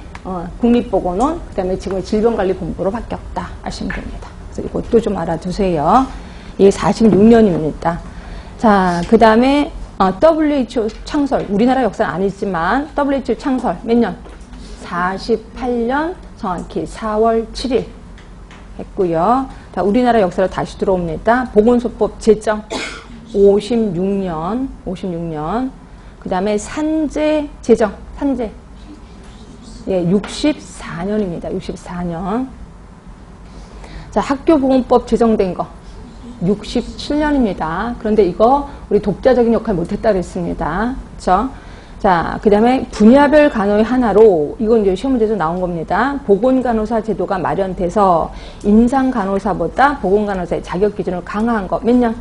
국립보건원, 그 다음에 지금의 질병관리본부로 바뀌었다 하시면 됩니다. 그래서 이것도 좀 알아두세요. 이게 46년입니다. 자, 그 다음에 WHO 창설. 우리나라 역사는 아니지만 WHO 창설 몇 년? 48년 정확히 4월 7일 했고요. 자, 우리나라 역사로 다시 들어옵니다. 보건소법 제정 56년. 그 다음에 산재 제정, 산재. 예, 64년입니다. 64년. 자, 학교보건법 제정된 거 67년입니다. 그런데 이거 우리 독자적인 역할 못했다 그랬습니다. 그렇죠? 자, 그 다음에 분야별 간호의 하나로, 이건 이제 시험 문제에서 나온 겁니다. 보건간호사 제도가 마련돼서 임상간호사보다 보건간호사의 자격 기준을 강화한 거 몇 년?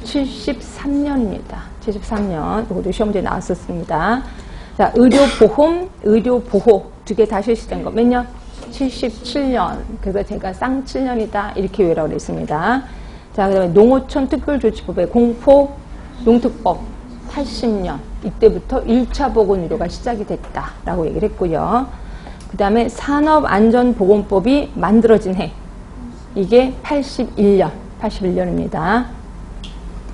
73년입니다. 73년. 이것도 시험 문제에 나왔었습니다. 자, 의료보험, 의료보호 두 개 다 실시된 거 몇 년? 77년. 그래서 제가 쌍7년이다 이렇게 외우라고 그랬습니다. 자, 그 다음에 농어촌 특별조치법의 공포 농특법 80년. 이때부터 1차 보건의료가 시작이 됐다라고 얘기를 했고요. 그 다음에 산업안전보건법이 만들어진 해. 이게 81년입니다.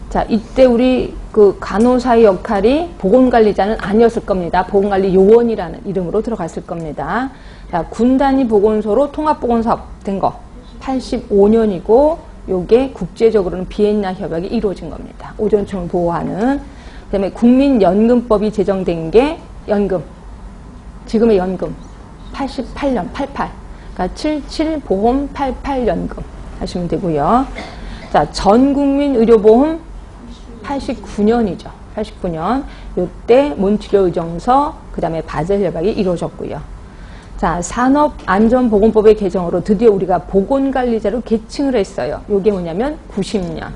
자, 이때 우리 그 간호사의 역할이 보건관리자는 아니었을 겁니다. 보건관리 요원이라는 이름으로 들어갔을 겁니다. 자, 군단위 보건소로 통합보건사업 된 거 85년이고, 요게 국제적으로는 비엔나 협약이 이루어진 겁니다. 오존층을 보호하는. 그 다음에 국민연금법이 제정된 게 연금. 지금의 연금. 88년, 88. 그러니까 77 보험 88 연금 하시면 되고요. 자, 전국민 의료보험 89년이죠. 89년. 요때 몬트리올 의정서, 그 다음에 바젤 협약이 이루어졌고요. 자, 산업안전보건법의 개정으로 드디어 우리가 보건관리자로 계층을 했어요. 요게 뭐냐면 90년.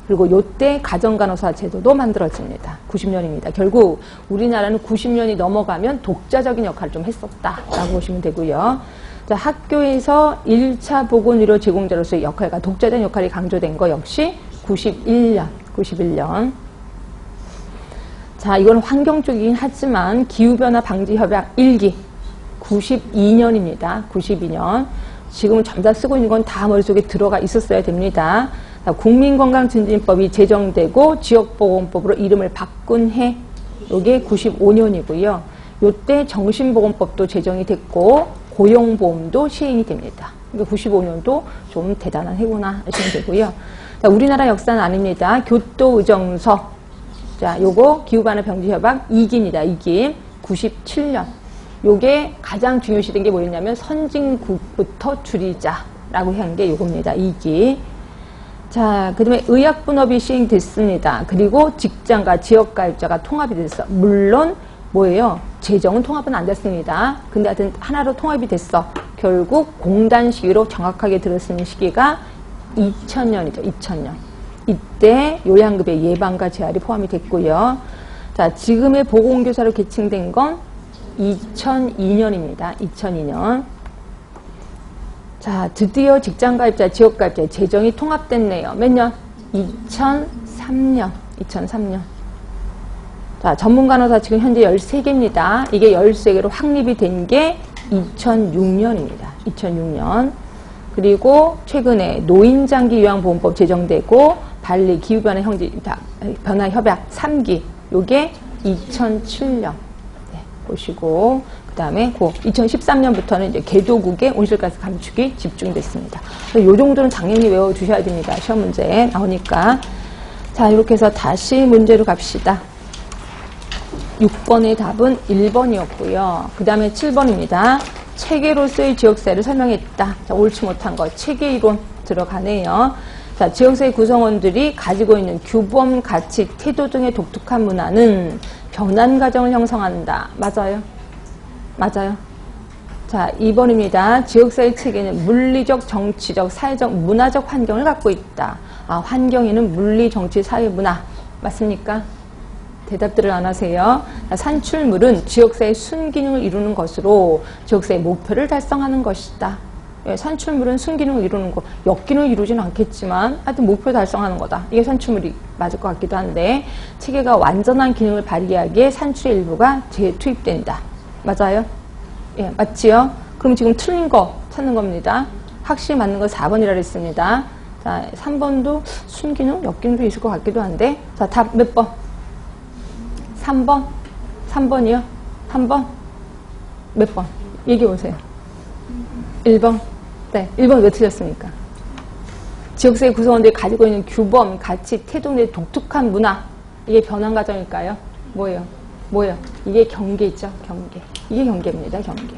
그리고 요때 가정간호사 제도도 만들어집니다. 90년입니다. 결국 우리나라는 90년이 넘어가면 독자적인 역할을 좀 했었다라고 보시면 되고요. 자, 학교에서 1차 보건의료 제공자로서의 역할과 독자적인 역할이 강조된 거 역시 91년. 자, 이건 환경 쪽이긴 하지만 기후변화 방지 협약 1기 92년입니다. 92년. 지금 전자 쓰고 있는 건 다 머릿속에 들어가 있었어야 됩니다. 국민건강증진법이 제정되고 지역보건법으로 이름을 바꾼 해, 이게 95년이고요. 요때 정신보건법도 제정이 됐고 고용보험도 시행이 됩니다. 95년도 좀 대단한 해구나 하시면 되고요. 자, 우리나라 역사는 아닙니다. 교토의정서. 자, 요거 기후변화 방지협약 2기입니다. 2기. 97년. 요게 가장 중요시된 게 뭐였냐면 선진국부터 줄이자라고 한 게 요겁니다. 2기. 자, 그 다음에 의약분업이 시행됐습니다. 그리고 직장과 지역가입자가 통합이 됐어. 물론 뭐예요? 재정은 통합은 안 됐습니다. 근데 하여튼 하나로 통합이 됐어. 결국 공단 시기로 정확하게 들어쓰는 시기가 2000년이죠. 2000년. 이때 요양급의 예방과 재활이 포함이 됐고요. 자, 지금의 보건교사로 계층된 건 2002년입니다. 2002년. 자, 드디어 직장가입자, 지역가입자 재정이 통합됐네요. 몇 년? 2003년. 자, 전문간호사 지금 현재 13개입니다. 이게 13개로 확립이 된 게 2006년입니다. 2006년. 그리고 최근에 노인장기 요양보험법 제정되고 발리 기후변화 변화 협약 3기 요게 2007년 보시고 그 다음에 2013년부터는 이제 개도국의 온실가스 감축이 집중됐습니다. 요 정도는 당연히 외워두셔야 됩니다. 시험 문제에 나오니까. 자, 이렇게 해서 다시 문제로 갑시다. 6번의 답은 1번이었고요. 그 다음에 7번입니다. 체계로서의 지역사회를 설명했다. 자, 옳지 못한 거 체계 이론 들어가네요. 자, 지역사회 구성원들이 가지고 있는 규범, 가치, 태도 등의 독특한 문화는 변환 과정을 형성한다. 맞아요? 맞아요. 자, 2번입니다. 지역사회 체계는 물리적, 정치적, 사회적, 문화적 환경을 갖고 있다. 아, 환경에는 물리, 정치, 사회, 문화. 맞습니까? 대답들을 안 하세요. 자, 산출물은 지역사회의 순기능을 이루는 것으로 지역사회의 목표를 달성하는 것이다. 예, 산출물은 순기능을 이루는 거, 역기능을 이루지는 않겠지만 하여튼 목표 달성하는 거다. 이게 산출물이 맞을 것 같기도 한데 체계가 완전한 기능을 발휘하기에 산출의 일부가 재투입된다. 맞아요? 예, 맞지요? 그럼 지금 틀린 거 찾는 겁니다. 확실히 맞는 거 4번이라 그랬습니다. 자, 3번도 순기능, 역기능도 있을 것 같기도 한데 자, 답 몇 번? 3번? 3번이요? 3번? 몇 번? 얘기해 보세요. 1번? 네, 1번 왜 틀렸습니까? 지역사회 구성원들이 가지고 있는 규범, 가치, 태도 내 독특한 문화 이게 변환 과정일까요? 뭐예요? 뭐예요? 이게 경계죠, 경계. 이게 경계입니다, 경계.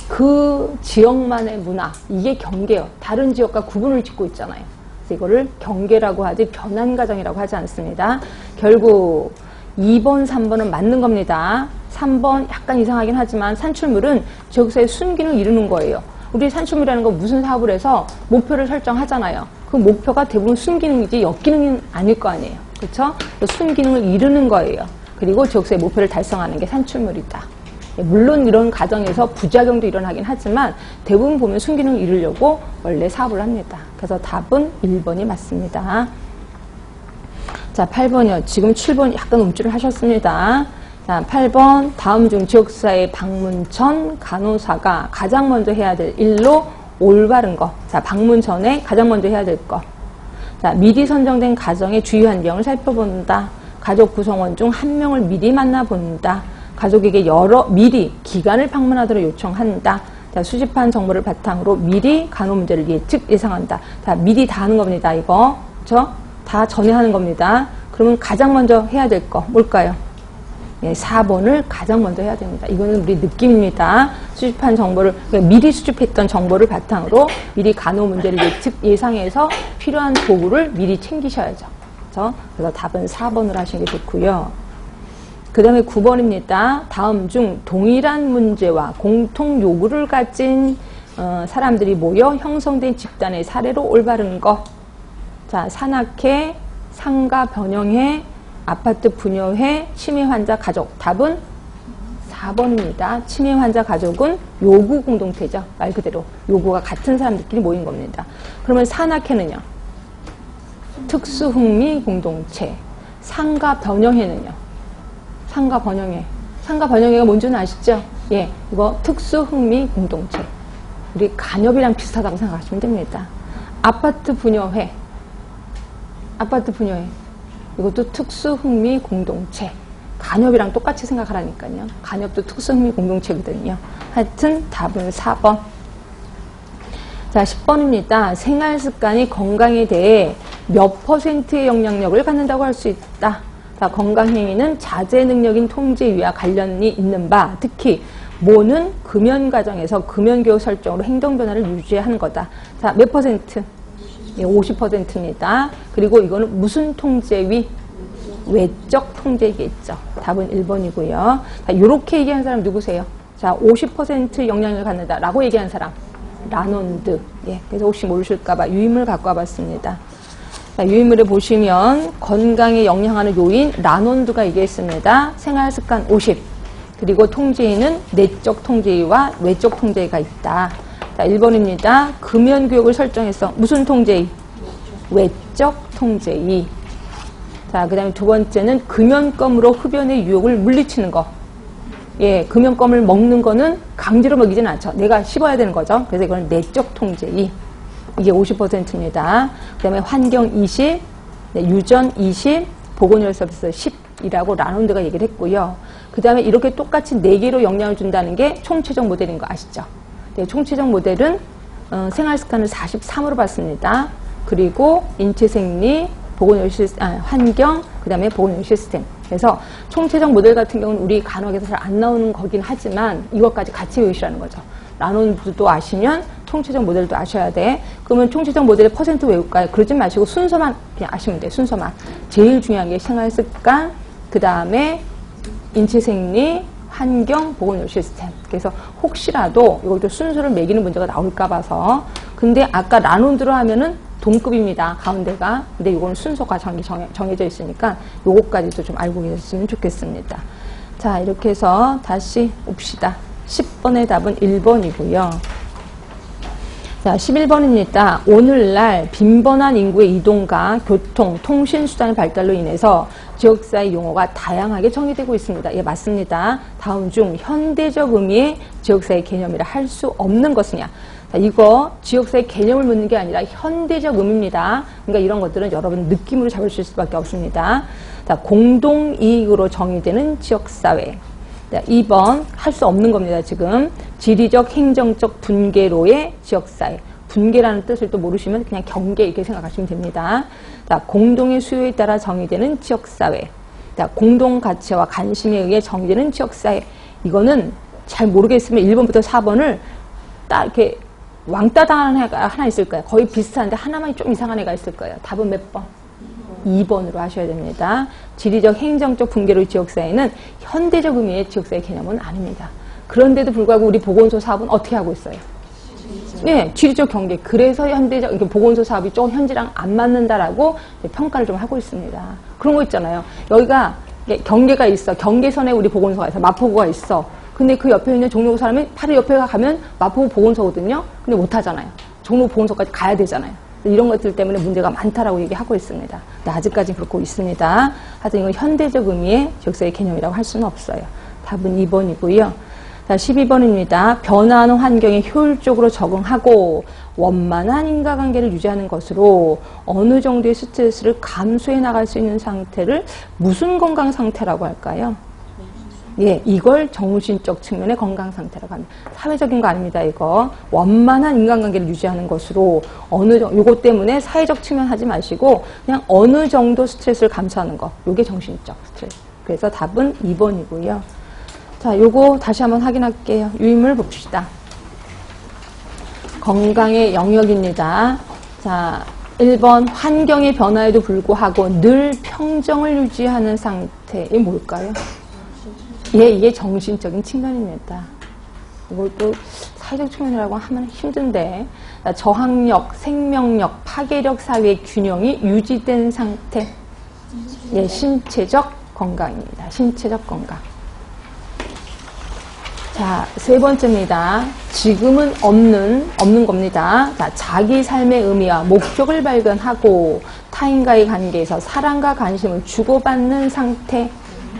그 지역만의 문화, 이게 경계예요. 다른 지역과 구분을 짓고 있잖아요. 그래서 이거를 경계라고 하지 변환 과정이라고 하지 않습니다. 결국 2번, 3번은 맞는 겁니다. 3번 약간 이상하긴 하지만 산출물은 지역사회의 순기능을 이루는 거예요. 우리 산출물이라는 건 무슨 사업을 해서 목표를 설정하잖아요. 그 목표가 대부분 순기능이지 역기능은 아닐 거 아니에요. 그렇죠? 순기능을 이루는 거예요. 그리고 지역사회의 목표를 달성하는 게 산출물이다. 물론 이런 과정에서 부작용도 일어나긴 하지만 대부분 보면 순기능을 이루려고 원래 사업을 합니다. 그래서 답은 1번이 맞습니다. 자, 8번이요. 지금 7번 약간 움찔을 하셨습니다. 자, 8번. 다음 중 지역사회 방문 전 간호사가 가장 먼저 해야 될 일로 올바른 거. 자, 방문 전에 가장 먼저 해야 될 거. 자, 미리 선정된 가정의 주위 환경을 살펴본다. 가족 구성원 중 한 명을 미리 만나본다. 가족에게 미리 기관을 방문하도록 요청한다. 자, 수집한 정보를 바탕으로 미리 간호 문제를 예상한다. 자, 미리 다 하는 겁니다. 이거. 그렇죠? 다 전에 하는 겁니다. 그러면 가장 먼저 해야 될 거 뭘까요? 예, 4번을 가장 먼저 해야 됩니다. 이거는 우리 느낌입니다. 수집한 정보를 미리 수집했던 정보를 바탕으로 미리 간호 문제를 예상해서 필요한 도구를 미리 챙기셔야죠. 그렇죠? 그래서 답은 4번을 하시는 게 좋고요. 그 다음에 9번입니다. 다음 중 동일한 문제와 공통 요구를 가진 사람들이 모여 형성된 집단의 사례로 올바른 거. 자, 산악회, 상가 변형회, 아파트 분여회, 치매 환자 가족. 답은 4번입니다. 치매 환자 가족은 요구 공동체죠. 말 그대로 요구가 같은 사람들끼리 모인 겁니다. 그러면 산악회는요? 특수 흥미 공동체. 상가 변형회는요? 상가 변형회. 상가 변형회가 뭔지는 아시죠? 예, 이거 특수 흥미 공동체. 우리 간협이랑 비슷하다고 생각하시면 됩니다. 아파트 분여회. 아파트 분여회. 이것도 특수흥미 공동체. 간협이랑 똑같이 생각하라니까요. 간협도 특수흥미 공동체거든요. 하여튼 답은 4번. 자, 10번입니다. 생활습관이 건강에 대해 몇 %의 영향력을 갖는다고 할 수 있다. 자, 건강행위는 자제 능력인 통제위와 관련이 있는 바, 특히 모는 금연 과정에서 금연교육 설정으로 행동 변화를 유지하는 거다. 자, 몇 %? 예, 50%입니다. 그리고 이거는 무슨 통제위? 외적 통제겠죠. 답은 1번이고요. 자, 이렇게 얘기한 사람 누구세요? 자, 50% 영향을 갖는다 라고 얘기한 사람. 라논드. 예, 그래서 혹시 모르실까봐 유인물 갖고 와봤습니다. 자, 유인물에 보시면 건강에 영향하는 요인 라논드가 얘기했습니다. 생활습관 50. 그리고 통제위는 내적 통제위와 외적 통제위가 있다. 자, 1번입니다. 금연교육을 설정해서 무슨 통제위? 외적 통제위. 자, 그 다음에 두 번째는 금연껌으로 흡연의 유혹을 물리치는 거. 예, 금연껌을 먹는 거는 강제로 먹이진 않죠. 내가 씹어야 되는 거죠. 그래서 이거는 내적 통제위. 이게 50%입니다. 그 다음에 환경 20, 네, 유전 20, 보건의료 서비스 10이라고 라운드가 얘기를 했고요. 그 다음에 이렇게 똑같이 4개로 영향을 준다는 게 총체적 모델인 거 아시죠? 네, 총체적 모델은 생활습관을 43으로 봤습니다. 그리고 인체생리, 보건의료 시스템, 환경, 그 다음에 보건의료 시스템. 그래서 총체적 모델 같은 경우는 우리 간혹에서 잘 안 나오는 거긴 하지만 이것까지 같이 외우시라는 거죠. 라운드도 아시면 총체적 모델도 아셔야 돼. 그러면 총체적 모델의 퍼센트 외울까요? 그러지 마시고 순서만 그냥 아시면 돼요. 순서만. 제일 중요한 게 생활습관, 그 다음에 인체생리, 환경, 보건의료 시스템. 그래서 혹시라도 이것도 순서를 매기는 문제가 나올까 봐서. 근데 아까 라운드로 하면은 동급입니다. 가운데가. 근데 이거는 순서가 정해져 있으니까 요거까지도 좀 알고 계셨으면 좋겠습니다. 자, 이렇게 해서 다시 봅시다. 10번의 답은 1번이고요. 자, 11번입니다. 오늘날 빈번한 인구의 이동과 교통, 통신수단의 발달로 인해서 지역사회 용어가 다양하게 정의되고 있습니다. 예, 맞습니다. 다음 중 현대적 의미의 지역사회 개념이라 할 수 없는 것이냐. 자, 이거 지역사회 개념을 묻는 게 아니라 현대적 의미입니다. 그러니까 이런 것들은 여러분 느낌으로 잡으실 수밖에 없습니다. 자, 공동이익으로 정의되는 지역사회. 2번 할 수 없는 겁니다. 지금 지리적 행정적 분계로의 지역사회. 분계라는 뜻을 또 모르시면 그냥 경계 이렇게 생각하시면 됩니다. 자, 공동의 수요에 따라 정의되는 지역사회. 자, 공동 가치와 관심에 의해 정의되는 지역사회. 이거는 잘 모르겠으면 1번부터 4번을 딱 이렇게 왕따 당하는 애가 하나 있을 거예요. 거의 비슷한데 하나만 좀 이상한 애가 있을 거예요. 답은 몇 번? 2번으로 하셔야 됩니다. 지리적 행정적 분계로의 지역사회는 현대적 의미의 지역사회 개념은 아닙니다. 그런데도 불구하고 우리 보건소 사업은 어떻게 하고 있어요? 네, 지리적 경계. 그래서 현대적 보건소 사업이 좀 현지랑 안 맞는다라고 평가를 좀 하고 있습니다. 그런 거 있잖아요. 여기가 경계가 있어. 경계선에 우리 보건소가 있어. 마포구가 있어. 근데 그 옆에 있는 종로 사람이 바로 옆에 가면 마포구 보건소거든요. 근데 못 하잖아요. 종로 보건소까지 가야 되잖아요. 이런 것들 때문에 문제가 많다라고 얘기하고 있습니다. 근데 아직까지 그렇고 있습니다. 하여튼 이건 현대적 의미의 지역사회 개념이라고 할 수는 없어요. 답은 2번이고요. 자, 12번입니다. 변화하는 환경에 효율적으로 적응하고 원만한 인과관계를 유지하는 것으로 어느 정도의 스트레스를 감소해 나갈 수 있는 상태를 무슨 건강 상태라고 할까요? 예, 이걸 정신적 측면의 건강 상태라고 합니다. 사회적인 거 아닙니다, 이거. 원만한 인간관계를 유지하는 것으로 어느 정도, 요거 때문에 사회적 측면 하지 마시고 그냥 어느 정도 스트레스를 감소하는 거. 요게 정신적 스트레스. 그래서 답은 2번이고요. 자, 요거 다시 한번 확인할게요. 유인물 봅시다. 건강의 영역입니다. 자, 1번 환경의 변화에도 불구하고 늘 평정을 유지하는 상태. 이게 뭘까요? 예, 이게 정신적인 측면입니다. 이것도 사회적 측면이라고 하면 힘든데, 저항력, 생명력, 파괴력 사이의 균형이 유지된 상태. 예, 신체적 건강입니다. 신체적 건강. 자, 3번째입니다. 지금은 없는 겁니다. 자, 자기 삶의 의미와 목적을 발견하고 타인과의 관계에서 사랑과 관심을 주고받는 상태.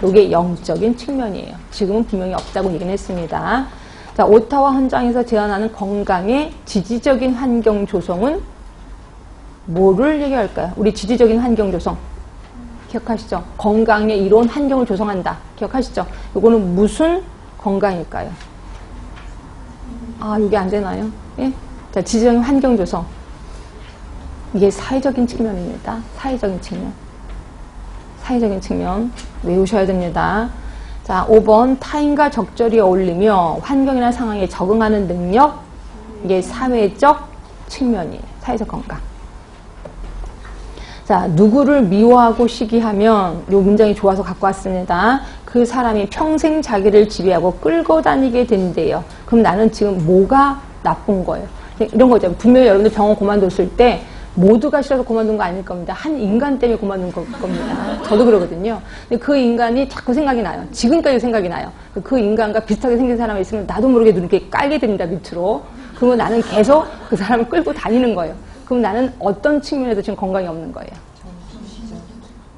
이게 영적인 측면이에요. 지금은 분명히 없다고 얘기는 했습니다. 자, 오타와 헌장에서 제안하는 건강의 지지적인 환경 조성은 뭐를 얘기할까요? 우리 지지적인 환경 조성. 기억하시죠? 건강에 이로운 환경을 조성한다. 기억하시죠? 이거는 무슨 건강일까요? 아, 이게 안 되나요? 예? 자, 지지적인 환경 조성. 이게 사회적인 측면입니다. 사회적인 측면. 사회적인 측면 외우셔야 됩니다. 자, 5번 타인과 적절히 어울리며 환경이나 상황에 적응하는 능력. 이게 사회적 측면이에요. 사회적 건강. 자, 누구를 미워하고 시기하면 이 문장이 좋아서 갖고 왔습니다. 그 사람이 평생 자기를 지배하고 끌고 다니게 된대요. 그럼 나는 지금 뭐가 나쁜 거예요? 이런 거죠. 분명히 여러분들 병원 그만뒀을 때 모두가 싫어서 그만둔 거 아닐 겁니다. 한 인간 때문에 그만둔 겁니다. 저도 그러거든요. 근데 그 인간이 자꾸 생각이 나요. 지금까지 생각이 나요. 그 인간과 비슷하게 생긴 사람이 있으면 나도 모르게 눈이 깔게 됩니다. 밑으로. 그러면 나는 계속 그 사람을 끌고 다니는 거예요. 그럼 나는 어떤 측면에서 지금 건강이 없는 거예요?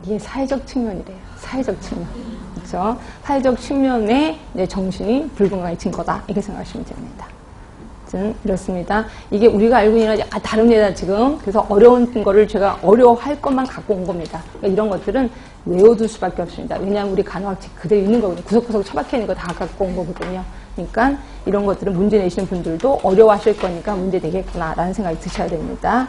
이게 사회적 측면이래요. 사회적 측면. 그렇죠? 사회적 측면에 내 정신이 불건강해진 거다. 이렇게 생각하시면 됩니다. 하여튼 이렇습니다. 이게 우리가 알고 있는 거랑 다릅니다, 지금. 그래서 어려운 거를 제가 어려워할 것만 갖고 온 겁니다. 그러니까 이런 것들은 외워둘 수밖에 없습니다. 왜냐하면 우리 간호학책 그대로 있는 거거든요. 구석구석 처박혀 있는 거 다 갖고 온 거거든요. 그러니까 이런 것들은 문제 내시는 분들도 어려워하실 거니까 문제 되겠구나라는 생각이 드셔야 됩니다.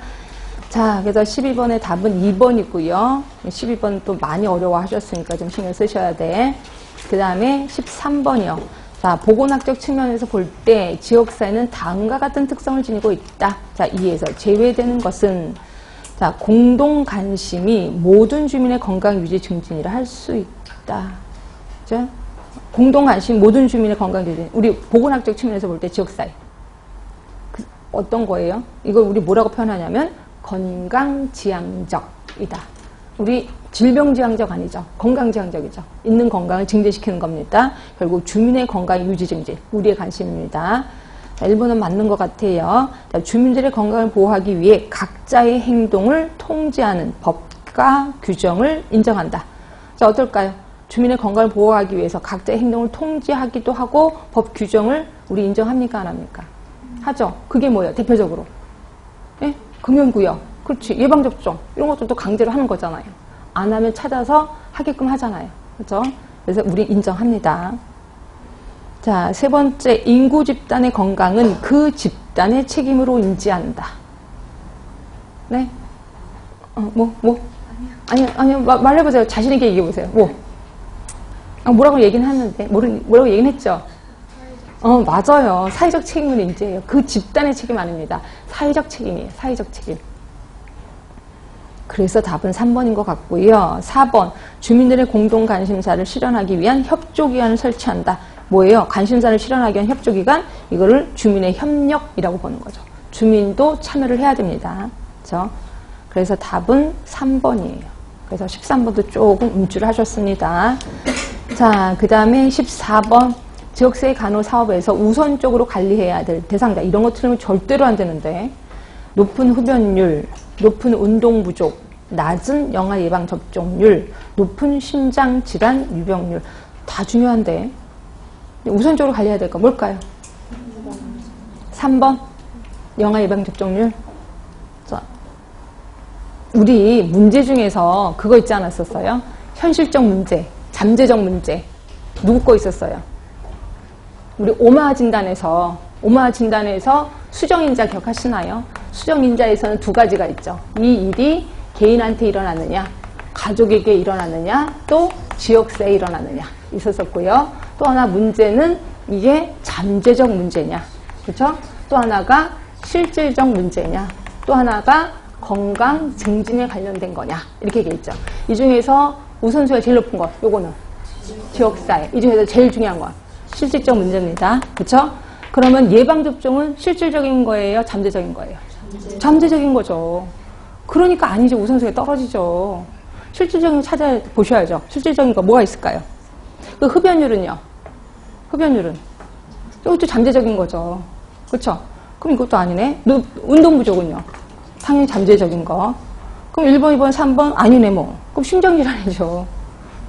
자, 그래서 12번의 답은 2번이고요. 12번 또 많이 어려워하셨으니까 좀 신경 쓰셔야 돼. 그 다음에 13번이요. 자, 보건학적 측면에서 볼 때 지역사회는 다음과 같은 특성을 지니고 있다. 자, 이에서 제외되는 것은 자, 공동 관심이 모든 주민의 건강 유지 증진이라 할 수 있다. 그죠? 공동 관심 모든 주민의 건강 유지. 우리 보건학적 측면에서 볼 때 지역사회. 어떤 거예요? 이걸 우리 뭐라고 표현하냐면 건강지향적이다. 우리 질병지향적 아니죠. 건강지향적이죠. 있는 건강을 증진시키는 겁니다. 결국 주민의 건강 유지 증진, 우리의 관심입니다. 자, 1번은 맞는 것 같아요. 자, 주민들의 건강을 보호하기 위해 각자의 행동을 통제하는 법과 규정을 인정한다. 자, 어떨까요? 주민의 건강을 보호하기 위해서 각자의 행동을 통제하기도 하고 법 규정을 우리 인정합니까? 안 합니까? 하죠. 그게 뭐예요? 대표적으로. 예? 금연구역, 그렇지, 예방접종 이런 것들도 강제로 하는 거잖아요. 안 하면 찾아서 하게끔 하잖아요. 그렇죠? 그래서 우리 인정합니다. 자, 세 번째, 인구 집단의 건강은 그 집단의 책임으로 인지한다. 네? 아니요, 말해보세요. 자신 있게 얘기해보세요. 뭐라고 얘기는 했는데, 뭐라고 얘기는 했죠? 맞아요. 사회적 책임을 인지해요. 그 집단의 책임 아닙니다. 사회적 책임이에요. 사회적 책임. 그래서 답은 3번인 것 같고요. 4번, 주민들의 공동 관심사를 실현하기 위한 협조기관을 설치한다. 뭐예요? 관심사를 실현하기 위한 협조기관? 이거를 주민의 협력이라고 보는 거죠. 주민도 참여를 해야 됩니다. 그렇죠? 그래서 답은 3번이에요. 그래서 13번도 조금 음주를 하셨습니다. 자, 그 다음에 14번. 지역사회 간호 사업에서 우선적으로 관리해야 될 대상자. 이런 거 틀리면 절대로 안 되는데. 높은 흡연율, 높은 운동 부족, 낮은 영아 예방 접종률, 높은 심장 질환 유병률. 다 중요한데. 우선적으로 관리해야 될 거 뭘까요? 3번. 영아 예방 접종률. 자, 우리 문제 중에서 그거 있지 않았었어요? 현실적 문제, 잠재적 문제. 누구 거 있었어요? 우리 오마하 진단에서 수정인자 기억하시나요? 수정인자에서는 두 가지가 있죠. 이 일이 개인한테 일어나느냐, 가족에게 일어나느냐, 또 지역사회에 일어나느냐 있었었고요. 또 하나 문제는 이게 잠재적 문제냐, 그렇죠? 또 하나가 실질적 문제냐, 또 하나가 건강 증진에 관련된 거냐 이렇게 얘기했죠. 이 중에서 우선순위가 제일 높은 거, 요거는 지역사회. 이 중에서 제일 중요한 건 실질적 문제입니다. 그렇죠? 그러면 예방접종은 실질적인 거예요? 잠재적인 거예요? 잠재적인 거죠. 그러니까 아니죠. 우선순위가 떨어지죠. 실질적인 거 찾아보셔야죠. 실질적인 거 뭐가 있을까요? 그 흡연율은요? 흡연율은? 이것도 잠재적인 거죠. 그렇죠? 그럼 이것도 아니네. 운동 부족은요? 당연히 잠재적인 거. 그럼 1번, 2번, 3번? 아니네 뭐. 그럼 심장질환이죠.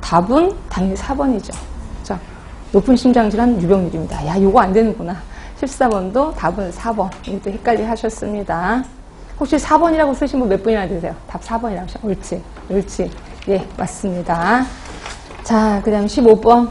답은 당연히 4번이죠. 자, 높은 심장질환 유병률입니다. 야, 요거 안 되는구나. 14번도 답은 4번. 이것도 헷갈리 하셨습니다. 혹시 4번이라고 쓰신 분 몇 분이나 되세요? 답 4번이라고 하셨죠? 옳지. 옳지. 예, 맞습니다. 자, 그 다음 15번.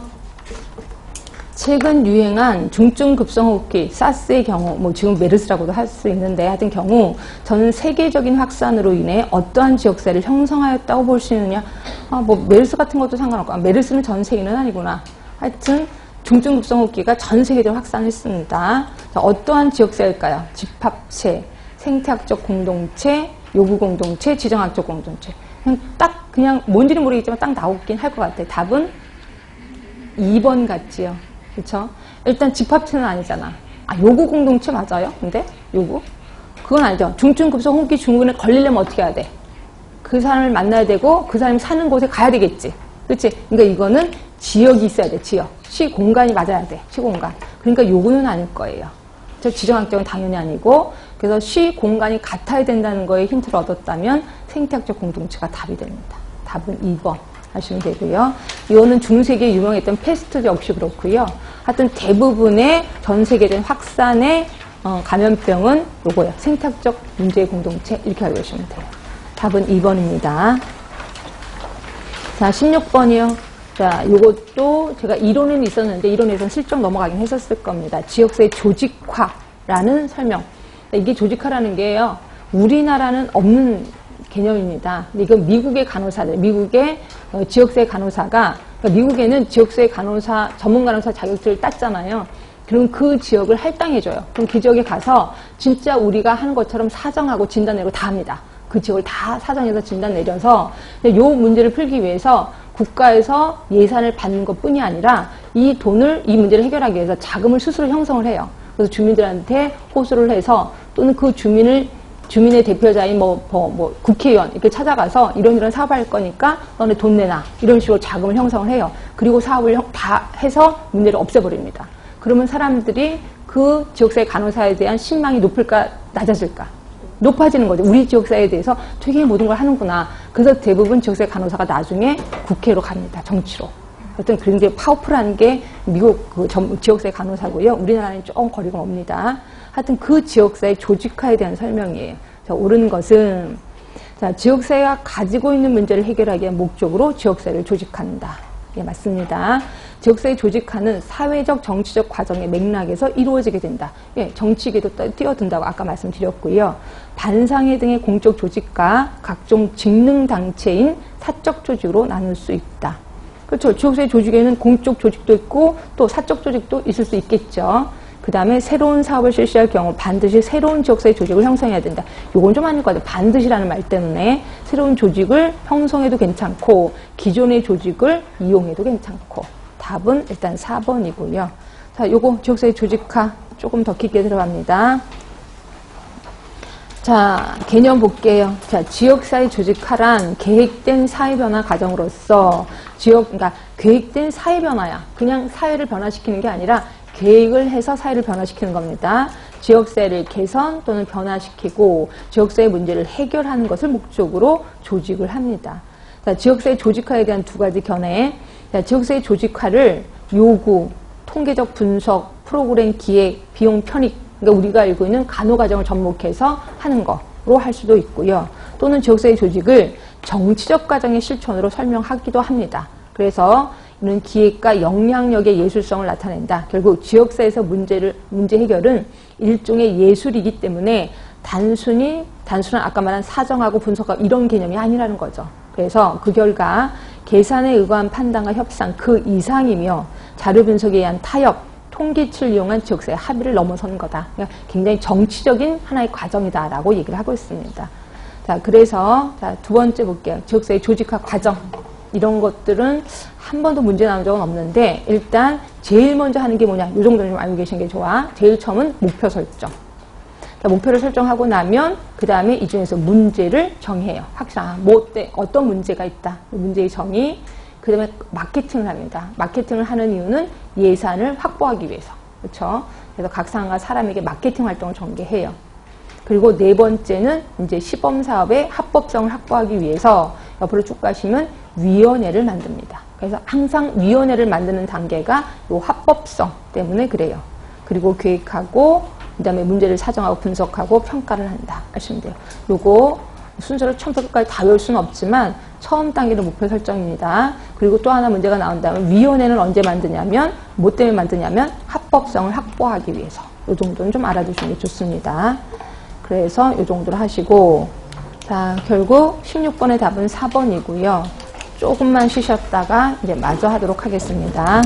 최근 유행한 중증 급성호흡기, 사스의 경우, 뭐 지금 메르스라고도 할 수 있는데, 하여튼 경우, 전 세계적인 확산으로 인해 어떠한 지역사회를 형성하였다고 볼 수 있느냐? 뭐 메르스 같은 것도 상관없고, 메르스는 전 세계는 아니구나. 하여튼 중증 급성호흡기가 전 세계적으로 확산했습니다. 자, 어떠한 지역사회일까요? 집합체, 생태학적 공동체, 요구 공동체, 지정학적 공동체. 그냥 뭔지는 모르겠지만 딱 나오긴 할 것 같아요. 답은 2번 같지요. 그렇죠? 일단 집합체는 아니잖아. 요구 공동체 맞아요? 근데 요구? 그건 아니죠. 중증 급성호흡기 증후군에 걸리려면 어떻게 해야 돼? 그 사람을 만나야 되고 그 사람이 사는 곳에 가야 되겠지. 그렇지? 그러니까 이거는 지역이 있어야 돼. 지역. 시공간이 맞아야 돼. 시공간. 그러니까 요구는 아닐 거예요. 지정학적은 당연히 아니고, 그래서 시공간이 같아야 된다는 거에 힌트를 얻었다면 생태학적 공동체가 답이 됩니다. 답은 2번 하시면 되고요. 이거는 중세기에 유명했던 패스트 역시 그렇고요. 하여튼 대부분의 전 세계적인 확산의 감염병은 요거예요. 생태학적 문제의 공동체 이렇게 알고 계시면 돼요. 답은 2번입니다. 자, 16번이요. 자, 요것도 제가 이론은 있었는데 이론에서는 슬쩍 넘어가긴 했었을 겁니다. 지역사회 조직화라는 설명. 이게 조직화라는 게요. 우리나라는 없는 개념입니다. 이건 미국의 간호사들, 미국의 지역사회 간호사가, 그러니까 미국에는 지역사회 간호사, 전문 간호사 자격증을 땄잖아요. 그럼 그 지역을 할당해줘요. 그럼 그 지역에 가서 진짜 우리가 하는 것처럼 사정하고 진단 내고 다 합니다. 그 지역을 다 사정해서 진단 내려서 이 문제를 풀기 위해서 국가에서 예산을 받는 것뿐이 아니라 이 돈을, 이 문제를 해결하기 위해서 자금을 스스로 형성을 해요. 그래서 주민들한테 호소를 해서 또는 그 주민의 대표자인 국회의원 이렇게 찾아가서 이런 사업할 거니까 너네 돈 내놔. 이런 식으로 자금을 형성을 해요. 그리고 사업을 다 해서 문제를 없애버립니다. 그러면 사람들이 그 지역사회 간호사에 대한 신망이 높을까, 낮아질까? 높아지는 거죠. 우리 지역사회에 대해서 되게 모든 걸 하는구나. 그래서 대부분 지역사회 간호사가 나중에 국회로 갑니다. 정치로. 어떤 굉장히 파워풀한 게 미국 그 지역사회 간호사고요. 우리나라는 조금 거리가 멉니다. 하여튼 그 지역사회 조직화에 대한 설명이에요. 자, 옳은 것은, 자, 지역사회가 가지고 있는 문제를 해결하기 위한 목적으로 지역사회를 조직한다. 예, 맞습니다. 지역사회 조직화는 사회적, 정치적 과정의 맥락에서 이루어지게 된다. 예, 정치계도 뛰어든다고 아까 말씀드렸고요. 반상회 등의 공적 조직과 각종 직능단체인 사적 조직으로 나눌 수 있다. 그렇죠. 지역사회 조직에는 공적 조직도 있고 또 사적 조직도 있을 수 있겠죠. 그 다음에 새로운 사업을 실시할 경우 반드시 새로운 지역사회 조직을 형성해야 된다. 요건 좀 아닐 것 같아요. 반드시라는 말 때문에 새로운 조직을 형성해도 괜찮고 기존의 조직을 이용해도 괜찮고 답은 일단 4번이고요. 자, 요거 지역사회 조직화 조금 더 깊게 들어갑니다. 자, 개념 볼게요. 자, 지역사회 조직화란 계획된 사회변화 과정으로서 그러니까 계획된 사회변화야. 그냥 사회를 변화시키는 게 아니라 계획을 해서 사회를 변화시키는 겁니다. 지역사회를 개선 또는 변화시키고 지역사회 문제를 해결하는 것을 목적으로 조직을 합니다. 자, 지역사회 조직화에 대한 두 가지 견해. 자, 지역사회 조직화를 요구, 통계적 분석, 프로그램 기획, 비용 편익, 그러니까 우리가 알고 있는 간호과정을 접목해서 하는 거로 할 수도 있고요. 또는 지역사회 조직을 정치적 과정의 실천으로 설명하기도 합니다. 그래서 이는 기획과 영향력의 예술성을 나타낸다. 결국 지역사회에서 문제 해결은 일종의 예술이기 때문에 단순한 아까 말한 사정하고 분석하고 이런 개념이 아니라는 거죠. 그래서 그 결과 계산에 의거한 판단과 협상 그 이상이며 자료 분석에 의한 타협, 통계치를 이용한 지역사회 합의를 넘어서는 거다. 그러니까 굉장히 정치적인 하나의 과정이다라고 얘기를 하고 있습니다. 자, 그래서 두 번째 볼게요. 지역사회 조직화 과정. 이런 것들은 한 번도 문제 나온 적은 없는데 일단 제일 먼저 하는 게 뭐냐. 이 정도는 좀 알고 계시는 게 좋아. 제일 처음은 목표 설정. 자, 목표를 설정하고 나면 그 다음에 이 중에서 문제를 정해요. 확실한 어떤 문제가 있다. 문제의 정의. 그 다음에 마케팅을 합니다. 마케팅을 하는 이유는 예산을 확보하기 위해서. 그렇죠? 그래서 각 상황과 사람에게 마케팅 활동을 전개해요. 그리고 네 번째는 이제 시범사업의 합법성을 확보하기 위해서 옆으로 쭉 가시면 위원회를 만듭니다. 그래서 항상 위원회를 만드는 단계가 요 합법성 때문에 그래요. 그리고 계획하고 그 다음에 문제를 사정하고 분석하고 평가를 한다. 하시면 돼요. 요거 순서를 처음부터 끝까지 다 외울 수는 없지만 처음 단계는 목표 설정입니다. 그리고 또 하나 문제가 나온다면 위원회는 언제 만드냐면 뭐 때문에 만드냐면 합법성을 확보하기 위해서. 요 정도는 좀 알아두시는 게 좋습니다. 그래서 요 정도로 하시고 자, 결국 16번의 답은 4번이고요. 조금만 쉬셨다가 이제 마저 하도록 하겠습니다.